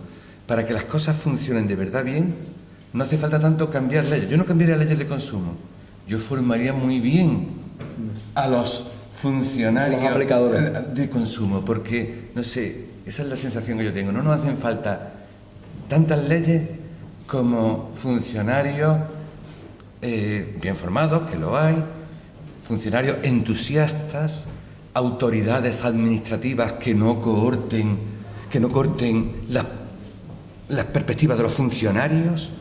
para que las cosas funcionen de verdad bien, no hace falta tanto cambiar leyes. Yo no cambiaría leyes de consumo, yo formaría muy bien a los funcionarios de consumo, porque, no sé, esa es la sensación que yo tengo. No nos hacen falta tantas leyes como funcionarios bien formados, que lo hay, funcionarios entusiastas, autoridades administrativas que no corten las perspectivas de los funcionarios,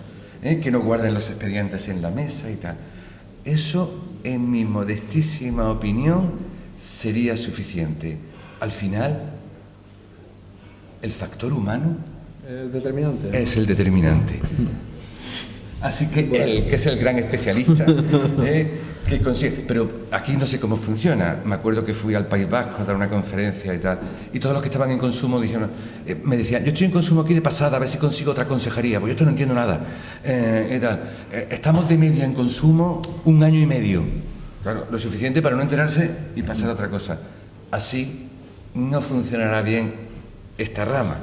que no guarden los expedientes en la mesa y tal. Eso, en mi modestísima opinión, sería suficiente. Al final, el factor humano es el determinante. Así que él, que es el gran especialista, que consigue. Pero aquí no sé cómo funciona. Me acuerdo que fui al País Vasco a dar una conferencia y tal, y todos los que estaban en consumo dijeron, me decían: yo estoy en consumo aquí de pasada, a ver si consigo otra consejería, porque yo esto no entiendo nada. Y tal. Estamos de media en consumo 1 año y medio. Claro, lo suficiente para no enterarse y pasar a otra cosa. Así no funcionará bien esta rama.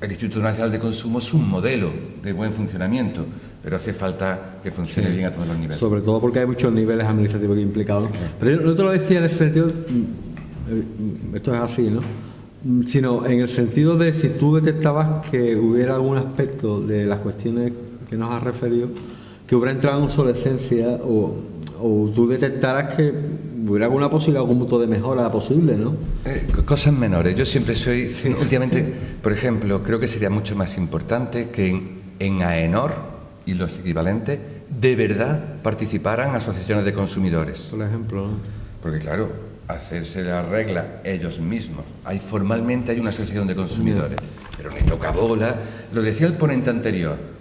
El Instituto Nacional de Consumo es un modelo de buen funcionamiento, pero hace falta que funcione bien a todos los niveles. Sobre todo porque hay muchos niveles administrativos implicados. Okay. Pero yo no te lo decía en ese sentido, esto es así, ¿no? Sino en el sentido de si tú detectabas que hubiera algún aspecto de las cuestiones que nos has referido que hubiera entrado en obsolescencia o tú detectaras que hubiera alguna posibilidad, algún punto de mejora posible, ¿no? Cosas menores. Yo siempre soy, últimamente, por ejemplo, creo que sería mucho más importante que en AENOR y los equivalentes de verdad participaran asociaciones de consumidores. Por ejemplo, ¿no? Porque claro, hacerse la regla ellos mismos. Formalmente hay una asociación de consumidores, pero ni toca bola. Lo decía el ponente anterior.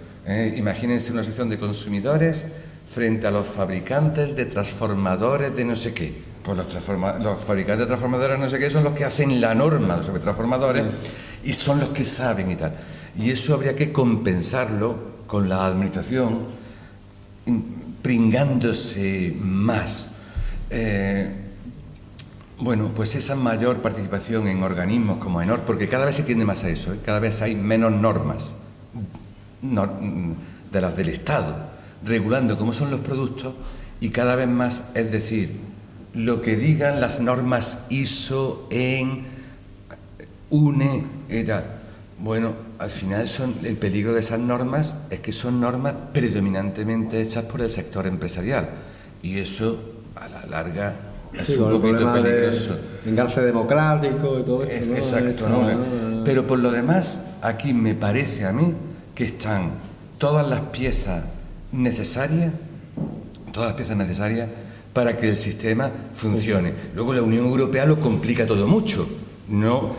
Imagínense una asociación de consumidores frente a los fabricantes de transformadores de no sé qué. Pues los fabricantes de transformadores no sé qué son los que hacen la norma sobre transformadores y son los que saben y tal. Y eso habría que compensarlo con la administración pringándose más. Bueno, pues esa mayor participación en organismos como AENOR, porque cada vez se tiende más a eso, cada vez hay menos normas de las del Estado regulando cómo son los productos y cada vez más, es decir, lo que digan las normas ISO en UNE y tal. Bueno, al final el peligro de esas normas es que son normas predominantemente hechas por el sector empresarial y eso a la larga es un poquito peligroso. Engarce democrático y todo esto, ¿no? Exacto, ¿no? Pero por lo demás, aquí me parece a mí que están todas las piezas necesarias para que el sistema funcione. Luego la Unión Europea lo complica todo mucho, no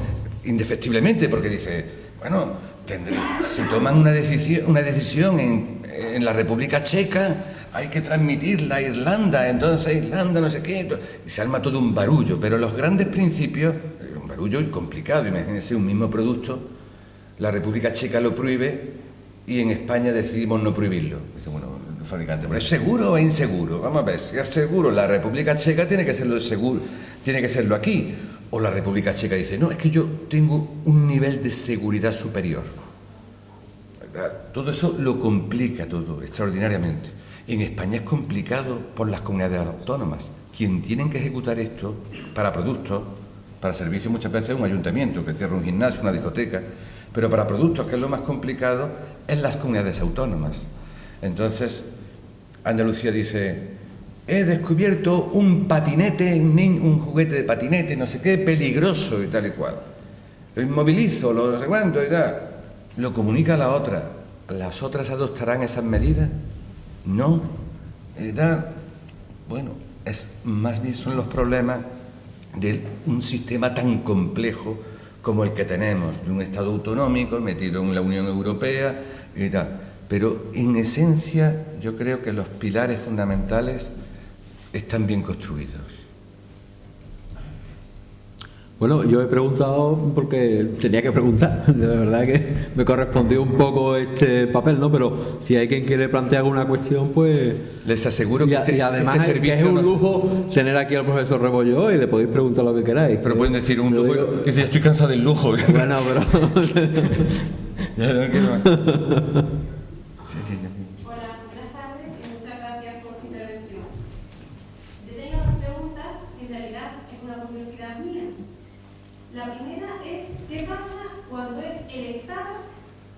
indefectiblemente, porque dice, bueno, Si toman una decisión en la República Checa, hay que transmitirla a Irlanda, entonces Irlanda no sé qué, y se arma todo un barullo, pero los grandes principios, un barullo complicado, imagínense un mismo producto, la República Checa lo prohíbe y en España decidimos no prohibirlo. Dice, bueno, el fabricante, ¿pero es seguro o es inseguro? Vamos a ver, si es seguro, la República Checa tiene que serlo seguro, tiene que serlo aquí. O la República Checa dice, no, es que yo tengo un nivel de seguridad superior. Todo eso lo complica todo extraordinariamente. En España es complicado por las comunidades autónomas. Quien tienen que ejecutar esto para productos, para servicios muchas veces es un ayuntamiento que cierra un gimnasio, una discoteca, pero para productos, que es lo más complicado, es las comunidades autónomas. Entonces, Andalucía dice, he descubierto un patinete, un juguete de patinete, no sé qué, peligroso y tal y cual. Lo inmovilizo, lo no sé cuánto y tal. Lo comunica a la otra. ¿Las otras adoptarán esas medidas? No. Bueno, más bien son los problemas de un sistema tan complejo como el que tenemos, de un Estado autonómico metido en la Unión Europea y tal. Pero en esencia yo creo que los pilares fundamentales están bien construidos. Bueno, yo he preguntado porque tenía que preguntar, de verdad que me correspondió un poco este papel, ¿no? Pero si hay quien quiere plantear alguna cuestión, pues... Les aseguro que y además que es un lujo tener aquí al profesor Rebollo y le podéis preguntar lo que queráis. Pero pueden decir un lujo, digo... que estoy cansado del lujo. Bueno, pero... ya no quiero más. Sí. Hola, buenas tardes y muchas gracias por su intervención. Yo tengo dos preguntas, en realidad es una curiosidad mía. La primera es, ¿qué pasa cuando es el Estado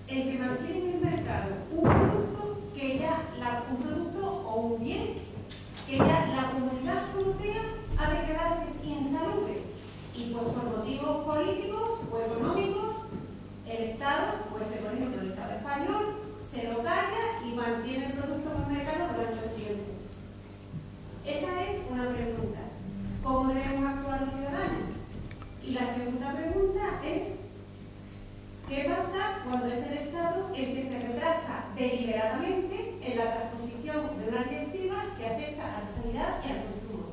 el que mantiene en el mercado un producto un producto o un bien que ya la Comunidad Europea ha declarado que es insalubre y pues por motivos políticos o económicos el Estado, puede ser por ejemplo el Estado español, se lo calla y mantiene el producto en el mercado durante un tiempo? Esa es una pregunta. ¿Cómo debemos actuar los ciudadanos? Y la segunda pregunta es, ¿qué pasa cuando es el Estado el que se retrasa deliberadamente en la transposición de una directiva que afecta a la sanidad y al consumo?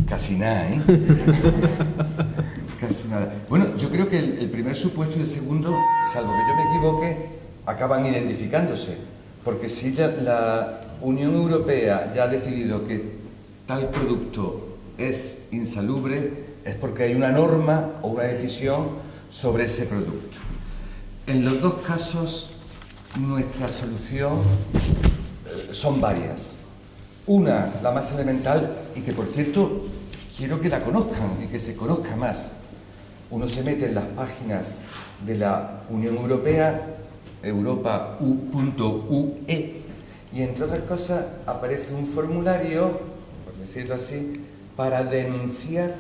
Casi nada, ¿eh? Casi nada. Bueno, yo creo que el primer supuesto y el segundo, salvo que yo me equivoque, acaban identificándose. Porque si la Unión Europea ya ha decidido que tal producto es insalubre, es porque hay una norma o una decisión sobre ese producto. En los dos casos, nuestra solución son varias. Una, la más elemental, y que por cierto quiero que la conozcan y que se conozca más. Uno se mete en las páginas de la Unión Europea, europa.ue, y entre otras cosas aparece un formulario, por decirlo así, para denunciar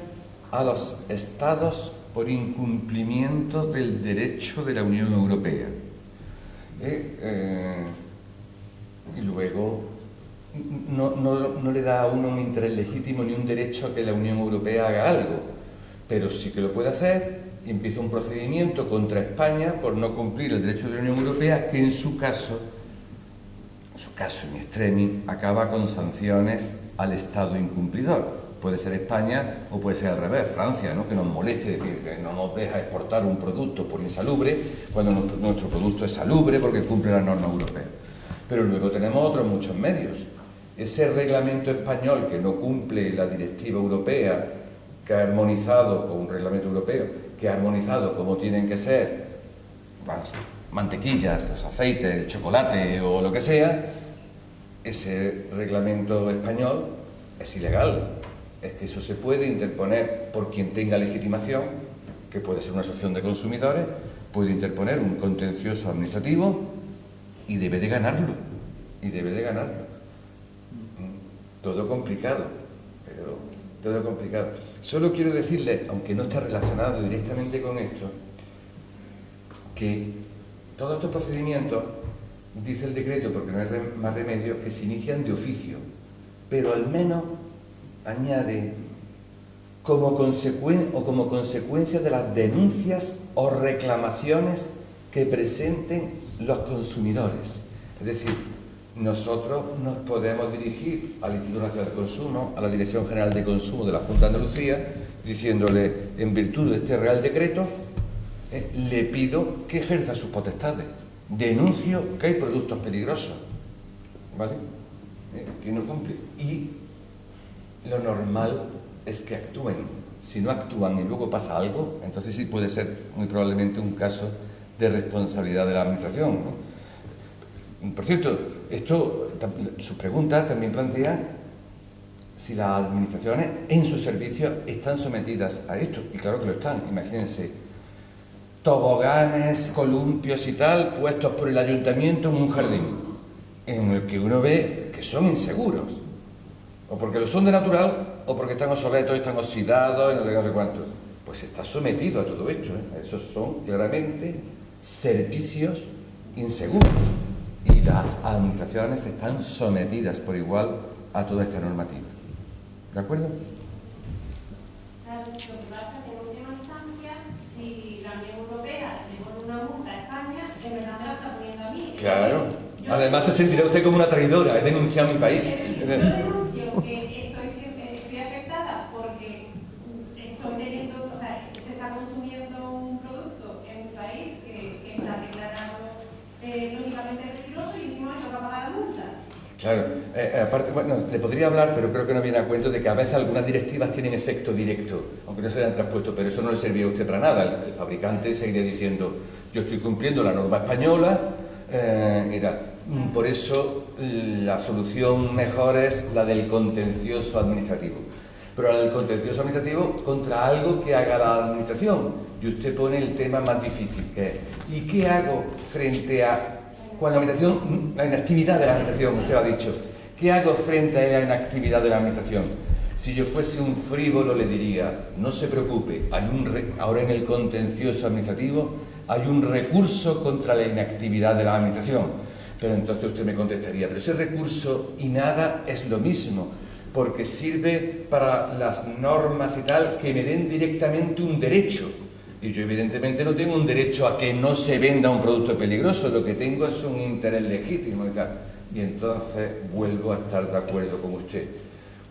a los estados por incumplimiento del derecho de la Unión Europea. Y luego no le da a uno un interés legítimo ni un derecho a que la Unión Europea haga algo, pero sí que lo puede hacer y empieza un procedimiento contra España por no cumplir el derecho de la Unión Europea, que en su caso in extremis, acaba con sanciones al Estado incumplidor. Puede ser España o puede ser al revés, Francia, ¿no? Que nos moleste, decir, que no nos deja exportar un producto por insalubre cuando nuestro producto es salubre porque cumple la norma europea. Pero luego tenemos otros muchos medios. Ese reglamento español que no cumple la directiva europea, que ha armonizado, o un reglamento europeo, que ha armonizado cómo tienen que ser las mantequillas, los aceites, el chocolate o lo que sea, ese reglamento español es ilegal. Es que eso se puede interponer por quien tenga legitimación, que puede ser una asociación de consumidores, puede interponer un contencioso administrativo y debe de ganarlo. Todo complicado, pero todo complicado. Solo quiero decirles, aunque no está relacionado directamente con esto, que todos estos procedimientos, dice el decreto, porque no hay más remedio, que se inician de oficio, pero al menos añade como consecuencia de las denuncias o reclamaciones que presenten los consumidores. Es decir, nosotros nos podemos dirigir al Instituto Nacional de Consumo, a la Dirección General de Consumo de la Junta de Andalucía, diciéndole, en virtud de este Real Decreto, le pido que ejerza sus potestades. Denuncio que hay productos peligrosos, ¿vale? Que no cumple. Y lo normal es que actúen. Si no actúan y luego pasa algo, entonces sí puede ser muy probablemente un caso de responsabilidad de la Administración, ¿no? Por cierto, sus preguntas también plantean si las administraciones en sus servicios están sometidas a esto. Y claro que lo están. Imagínense, toboganes, columpios y tal, puestos por el ayuntamiento en un jardín, en el que uno ve que son inseguros. O porque lo son de natural, o porque están obsoletos, están oxidados, y no sé cuánto. Pues está sometido a todo esto, ¿eh? Esos son claramente servicios inseguros. Y las administraciones están sometidas por igual a toda esta normativa. ¿De acuerdo? Claro, lo que pasa es que en última instancia, si la Unión Europea le pone una multa a España, en verdad me la está poniendo a mí. Claro. Además se sentirá usted como una traidora, he denunciado a mi país. Yo denuncio que estoy afectada porque estoy teniendo, o sea, se está consumiendo un producto en un país que está declarado lógicamente peligroso y encima yo voy a pagar la multa. Claro, aparte, bueno, le podría hablar, pero creo que no viene a cuento de que a veces algunas directivas tienen efecto directo, aunque no se hayan transpuesto, pero eso no le serviría a usted para nada. El fabricante seguiría diciendo, yo estoy cumpliendo la norma española, mira, por eso la solución mejor es la del contencioso administrativo. Pero la del contencioso administrativo contra algo que haga la administración. Y usted pone el tema más difícil, que es, ¿y qué hago frente a cuando la inactividad de la administración? Usted lo ha dicho. ¿Qué hago frente a la inactividad de la administración? Si yo fuese un frívolo le diría, no se preocupe, ahora en el contencioso administrativo hay un recurso contra la inactividad de la administración. Pero entonces usted me contestaría, pero ese recurso y nada es lo mismo, porque sirve para las normas y tal que me den directamente un derecho. Y yo evidentemente no tengo un derecho a que no se venda un producto peligroso, lo que tengo es un interés legítimo y tal. Y entonces vuelvo a estar de acuerdo con usted.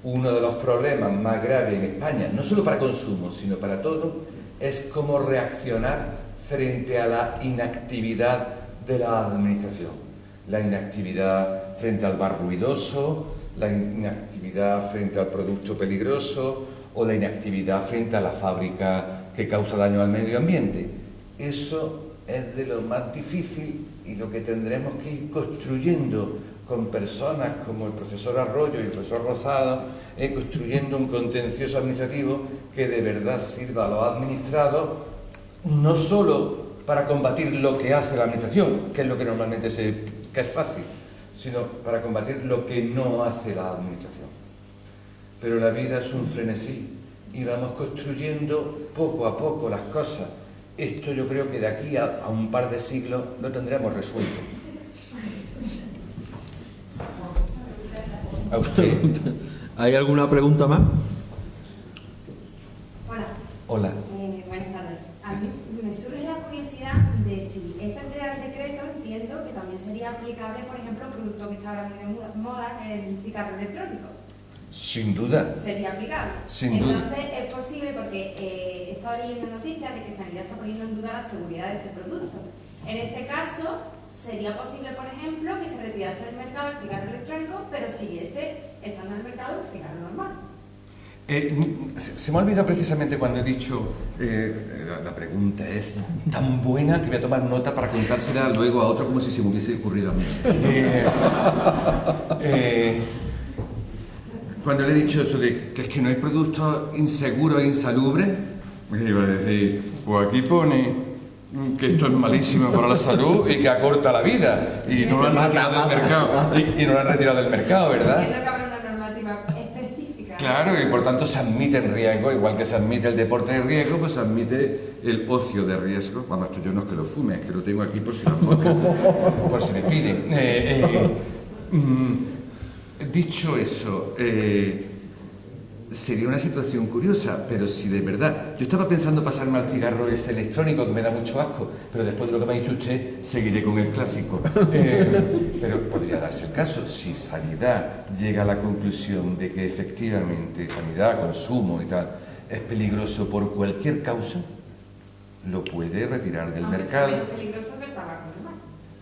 Uno de los problemas más graves en España, no solo para consumo, sino para todo, es cómo reaccionar frente a la inactividad de la administración. La inactividad frente al bar ruidoso, la inactividad frente al producto peligroso o la inactividad frente a la fábrica que causa daño al medio ambiente. Eso es de lo más difícil y lo que tendremos que ir construyendo con personas como el profesor Arroyo y el profesor Rosado, construyendo un contencioso administrativo que de verdad sirva a los administrados, no solo para combatir lo que hace la administración, que es lo que normalmente que es fácil, sino para combatir lo que no hace la administración. Pero la vida es un frenesí y vamos construyendo poco a poco las cosas. Esto yo creo que de aquí a un par de siglos lo tendremos resuelto. ¿A usted? ¿Hay alguna pregunta más? Hola. Hola. Buenas tardes. A mí me surge la curiosidad de si este Real Decreto entiendo que también sería aplicable, por ejemplo, a un producto que está ahora muy de moda, que es el cigarro electrónico. Sin duda. Sería aplicable. Sin duda. Entonces es posible porque he estado leyendo noticias de que Sanidad está poniendo en duda la seguridad de este producto. En ese caso, sería posible, por ejemplo, que se retirase del mercado el cigarro electrónico, pero siguiese estando en el mercado el cigarro normal. Se me ha olvidado precisamente cuando he dicho, la pregunta es tan buena que voy a tomar nota para contársela luego a otro como si se me hubiese ocurrido a mí. Cuando le he dicho eso de que es que no hay productos inseguros e insalubres, me iba a decir, pues aquí pone que esto es malísimo para la salud y que acorta la vida y no lo han retirado del mercado. Y no lo han retirado del mercado, ¿verdad? Entiendo que habrá una normativa específica. Claro, y por tanto se admite en riesgo, igual que se admite el deporte de riesgo, pues se admite el ocio de riesgo. Bueno, esto yo no es que lo fume, es que lo tengo aquí por si las moscas, por si me piden. Dicho eso, sería una situación curiosa, pero si de verdad... Yo estaba pensando pasarme al cigarro ese electrónico, que me da mucho asco, pero después de lo que me ha dicho usted, seguiré con el clásico. Pero podría darse el caso, si Sanidad llega a la conclusión de que efectivamente Sanidad, consumo y tal, es peligroso por cualquier causa, lo puede retirar del mercado. Sea menos peligroso que el tabaco normal.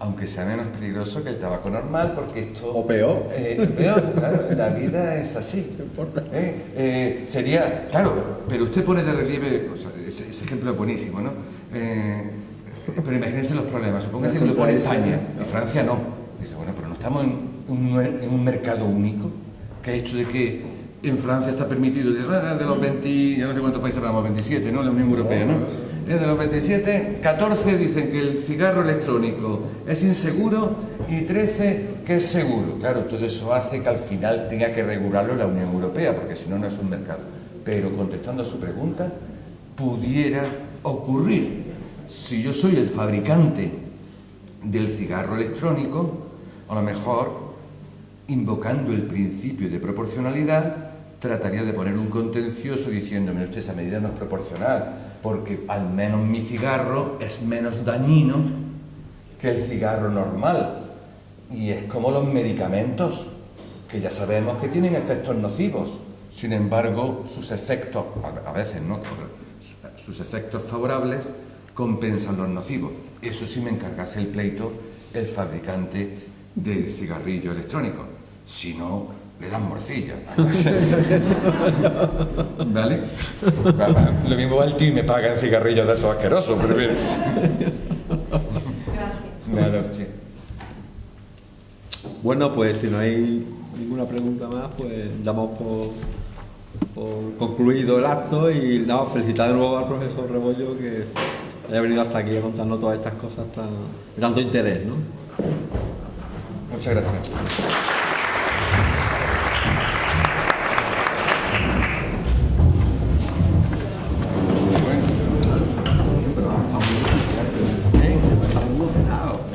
Aunque sea menos peligroso que el tabaco normal, porque esto... O peor. Peor, claro, la vida es así. No importa. Sería, claro, pero usted pone de relieve, o sea, ese ejemplo es buenísimo, ¿no? Pero imagínense los problemas, supóngase que lo pone España y Francia no. Dice, bueno, pero no estamos en un mercado único, que ha hecho de que en Francia está permitido, de los 20, ya no sé cuántos países hablamos, 27, ¿no? La Unión Europea, ¿no? De los 27, 14 dicen que el cigarro electrónico es inseguro y 13 que es seguro. Claro, todo eso hace que al final tenga que regularlo la Unión Europea, porque si no, no es un mercado. Pero contestando a su pregunta, pudiera ocurrir, si yo soy el fabricante del cigarro electrónico, a lo mejor, invocando el principio de proporcionalidad, trataría de poner un contencioso diciéndome, usted, esa medida no es proporcional, porque al menos mi cigarro es menos dañino que el cigarro normal. Y es como los medicamentos, que ya sabemos que tienen efectos nocivos. Sin embargo, sus efectos, a veces no, sus efectos favorables compensan los nocivos. Eso sí me encargase el pleito el fabricante de cigarrillo electrónico. Si no, le dan morcilla. ¿Vale? Lo mismo va el tío y me paga en cigarrillos de esos asquerosos, pero bien. Nada, usted. Bueno, pues si no hay ninguna pregunta más, pues damos por concluido el acto y nada, felicitar de nuevo al profesor Rebollo que haya venido hasta aquí a contarnos todas estas cosas de tanto interés, ¿no? Muchas gracias.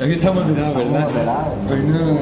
Aquí estamos de nada, ¿verdad?